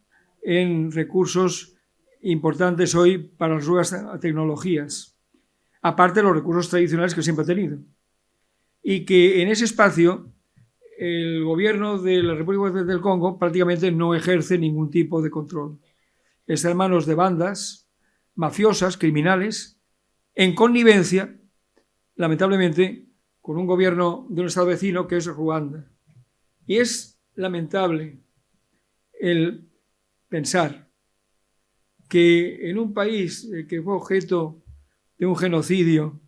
en recursos importantes hoy para las nuevas tecnologías, aparte de los recursos tradicionales que siempre ha tenido. Y que en ese espacio el gobierno de la República del Congo prácticamente no ejerce ningún tipo de control. Está en manos de bandas mafiosas, criminales, en connivencia, lamentablemente, con un gobierno de un estado vecino que es Ruanda. Y es lamentable el pensar que en un país que fue objeto de un genocidio,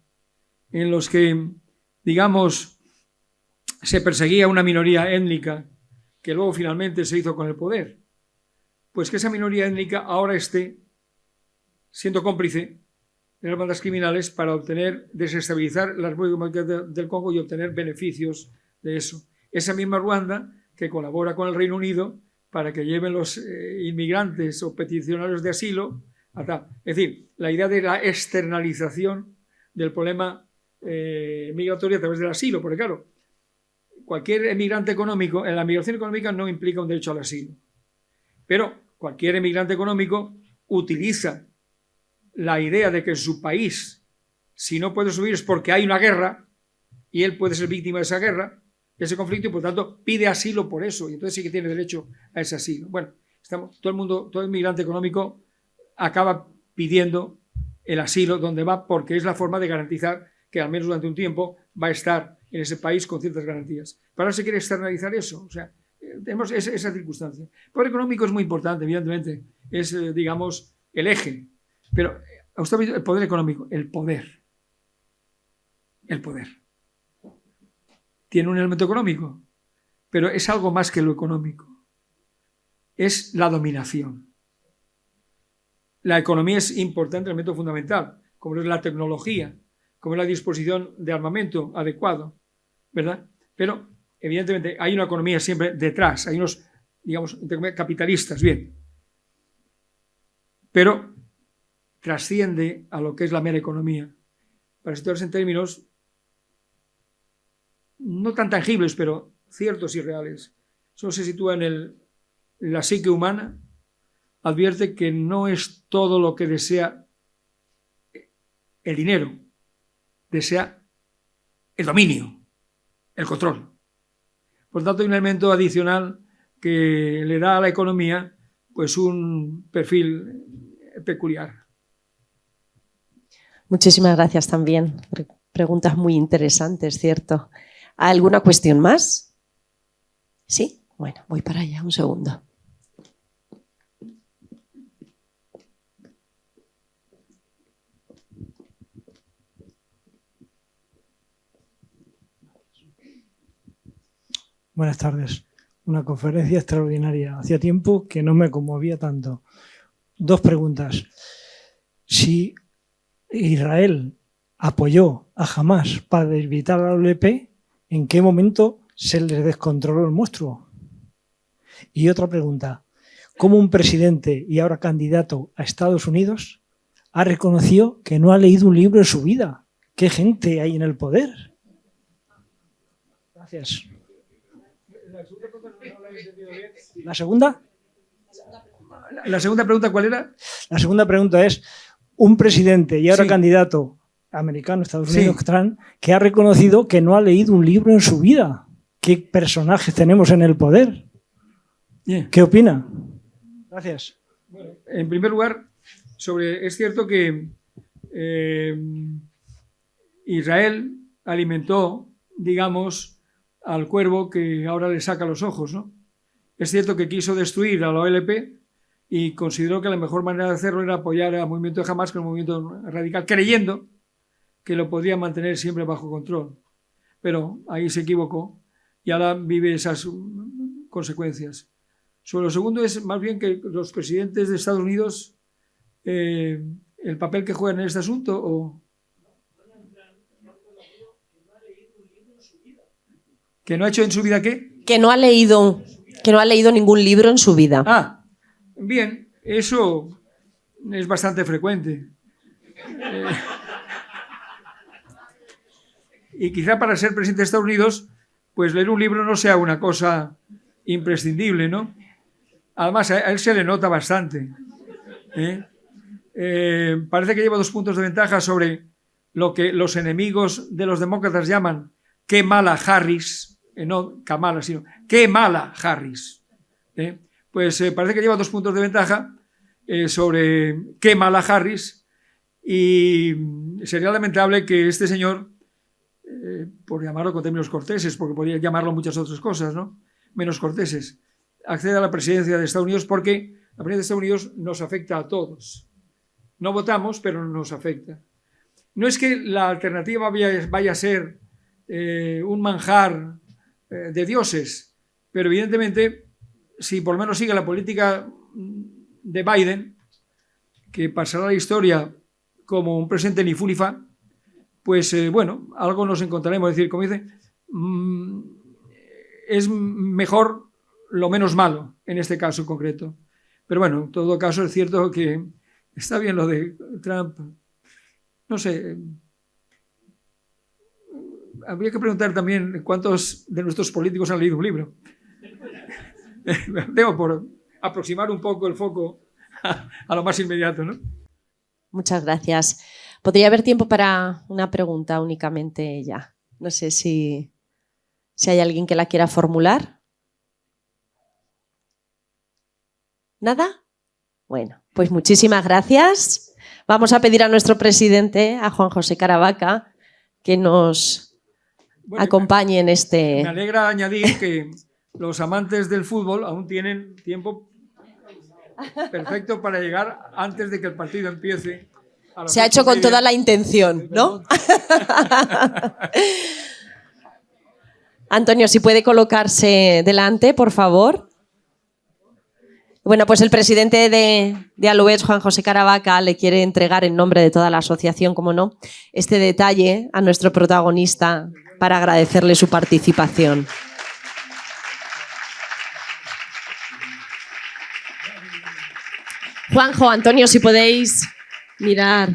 en los que, digamos, se perseguía a una minoría étnica que luego finalmente se hizo con el poder, pues que esa minoría étnica ahora esté siendo cómplice de las bandas criminales para desestabilizar la República del Congo y obtener beneficios de eso. Esa misma Ruanda que colabora con el Reino Unido para que lleven los inmigrantes o peticionarios de asilo a tal. Es decir, la idea de la externalización del problema migratorio a través del asilo, porque claro, cualquier emigrante económico, en la migración económica no implica un derecho al asilo, pero cualquier emigrante económico utiliza la idea de que en su país, si no puede subir es porque hay una guerra y él puede ser víctima de esa guerra, de ese conflicto, y por tanto pide asilo por eso, y entonces sí que tiene derecho a ese asilo. Bueno, todo inmigrante económico acaba pidiendo el asilo donde va, porque es la forma de garantizar que al menos durante un tiempo va a estar en ese país con ciertas garantías. Pero ahora se quiere externalizar eso, o sea, tenemos esa circunstancia. El poder económico es muy importante, evidentemente, es, digamos, el eje, pero usted ha visto el poder económico, el poder. Tiene un elemento económico, pero es algo más que lo económico. Es la dominación. La economía es importante, elemento fundamental, como es la tecnología, como es la disposición de armamento adecuado, ¿verdad? Pero, evidentemente, hay una economía siempre detrás, hay unos, digamos, capitalistas, bien, pero trasciende a lo que es la mera economía. Para situarse en términos no tan tangibles, pero ciertos y reales. Eso se sitúa en la psique humana, advierte que no es todo lo que desea el dinero, desea el dominio, el control. Por tanto, hay un elemento adicional que le da a la economía pues un perfil peculiar.
Muchísimas gracias también. Preguntas muy interesantes, ¿cierto? ¿Alguna cuestión más? ¿Sí? Bueno, voy para allá, un segundo.
Buenas tardes. Una conferencia extraordinaria. Hacía tiempo que no me conmovía tanto. Dos preguntas. Si Israel apoyó a Hamás para debilitar a la OLP, ¿en qué momento se les descontroló el monstruo? Y otra pregunta. ¿Cómo un presidente y ahora candidato a Estados Unidos ha reconocido que no ha leído un libro en su vida? ¿Qué gente hay en el poder? Gracias. ¿La segunda?
¿La segunda pregunta cuál era?
La segunda pregunta es, un presidente y ahora candidato americano, Estados Unidos, que ha reconocido que no ha leído un libro en su vida. ¿Qué personajes tenemos en el poder?
Bien.
¿Qué opina? Gracias.
Bueno, en primer lugar, es cierto que Israel alimentó, digamos, al cuervo que ahora le saca los ojos, ¿no? Es cierto que quiso destruir a la OLP y consideró que la mejor manera de hacerlo era apoyar al movimiento de Hamás, que es un movimiento radical, creyendo que lo podría mantener siempre bajo control. Pero ahí se equivocó y ahora vive esas consecuencias. Sobre lo segundo es más bien que los presidentes de Estados Unidos, el papel que juegan en este asunto, o... ¿Que no ha hecho en su vida qué?
Que no ha leído ningún libro en su vida.
Ah, bien, eso es bastante frecuente. Y quizá para ser presidente de Estados Unidos, pues leer un libro no sea una cosa imprescindible, ¿no? Además, a él se le nota bastante. Parece que lleva 2 puntos de ventaja sobre lo que los enemigos de los demócratas llaman qué mala Harris, no Kamala, sino qué mala Harris. Pues parece que lleva 2 puntos de ventaja sobre qué mala Harris, y sería lamentable que este señor, por llamarlo con términos corteses, porque podría llamarlo muchas otras cosas, ¿no?, menos corteses, acceda a la presidencia de Estados Unidos, porque la presidencia de Estados Unidos nos afecta a todos. No votamos, pero nos afecta. No es que la alternativa vaya a ser un manjar de dioses, pero evidentemente, si por lo menos sigue la política de Biden, que pasará a la historia como un presidente ni fu ni fa, pues bueno, algo nos encontraremos. Es decir, como dice, es mejor lo menos malo en este caso en concreto. Pero bueno, en todo caso es cierto que está bien lo de Trump. No sé, habría que preguntar también cuántos de nuestros políticos han leído un libro. Debo por aproximar un poco el foco a lo más inmediato, ¿no?
Muchas gracias. Podría haber tiempo para una pregunta únicamente ya. No sé si hay alguien que la quiera formular. ¿Nada? Bueno, pues muchísimas gracias. Vamos a pedir a nuestro presidente, a Juan José Caravaca, que nos acompañe en este...
Me alegra añadir que los amantes del fútbol aún tienen tiempo perfecto para llegar antes de que el partido empiece.
Se ha hecho con toda la intención, ¿no? Antonio, si puede colocarse delante, por favor. Bueno, pues el presidente de Alouettes, Juan José Caravaca, le quiere entregar en nombre de toda la asociación, como no, este detalle a nuestro protagonista para agradecerle su participación. Juanjo, Antonio, si podéis mirar.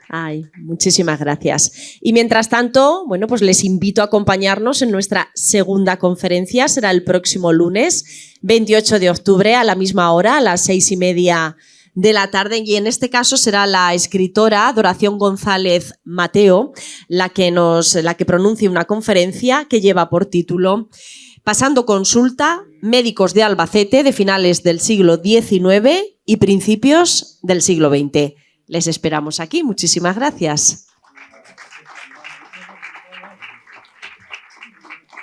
Ay, muchísimas gracias. Y mientras tanto, bueno, pues les invito a acompañarnos en nuestra segunda conferencia. Será el próximo lunes, 28 de octubre, a la misma hora, a las 6:30 de la tarde. Y en este caso será la escritora Doración González Mateo la que pronuncie una conferencia que lleva por título Pasando consulta, médicos de Albacete de finales del siglo XIX y principios del siglo XX. Les esperamos aquí. Muchísimas gracias.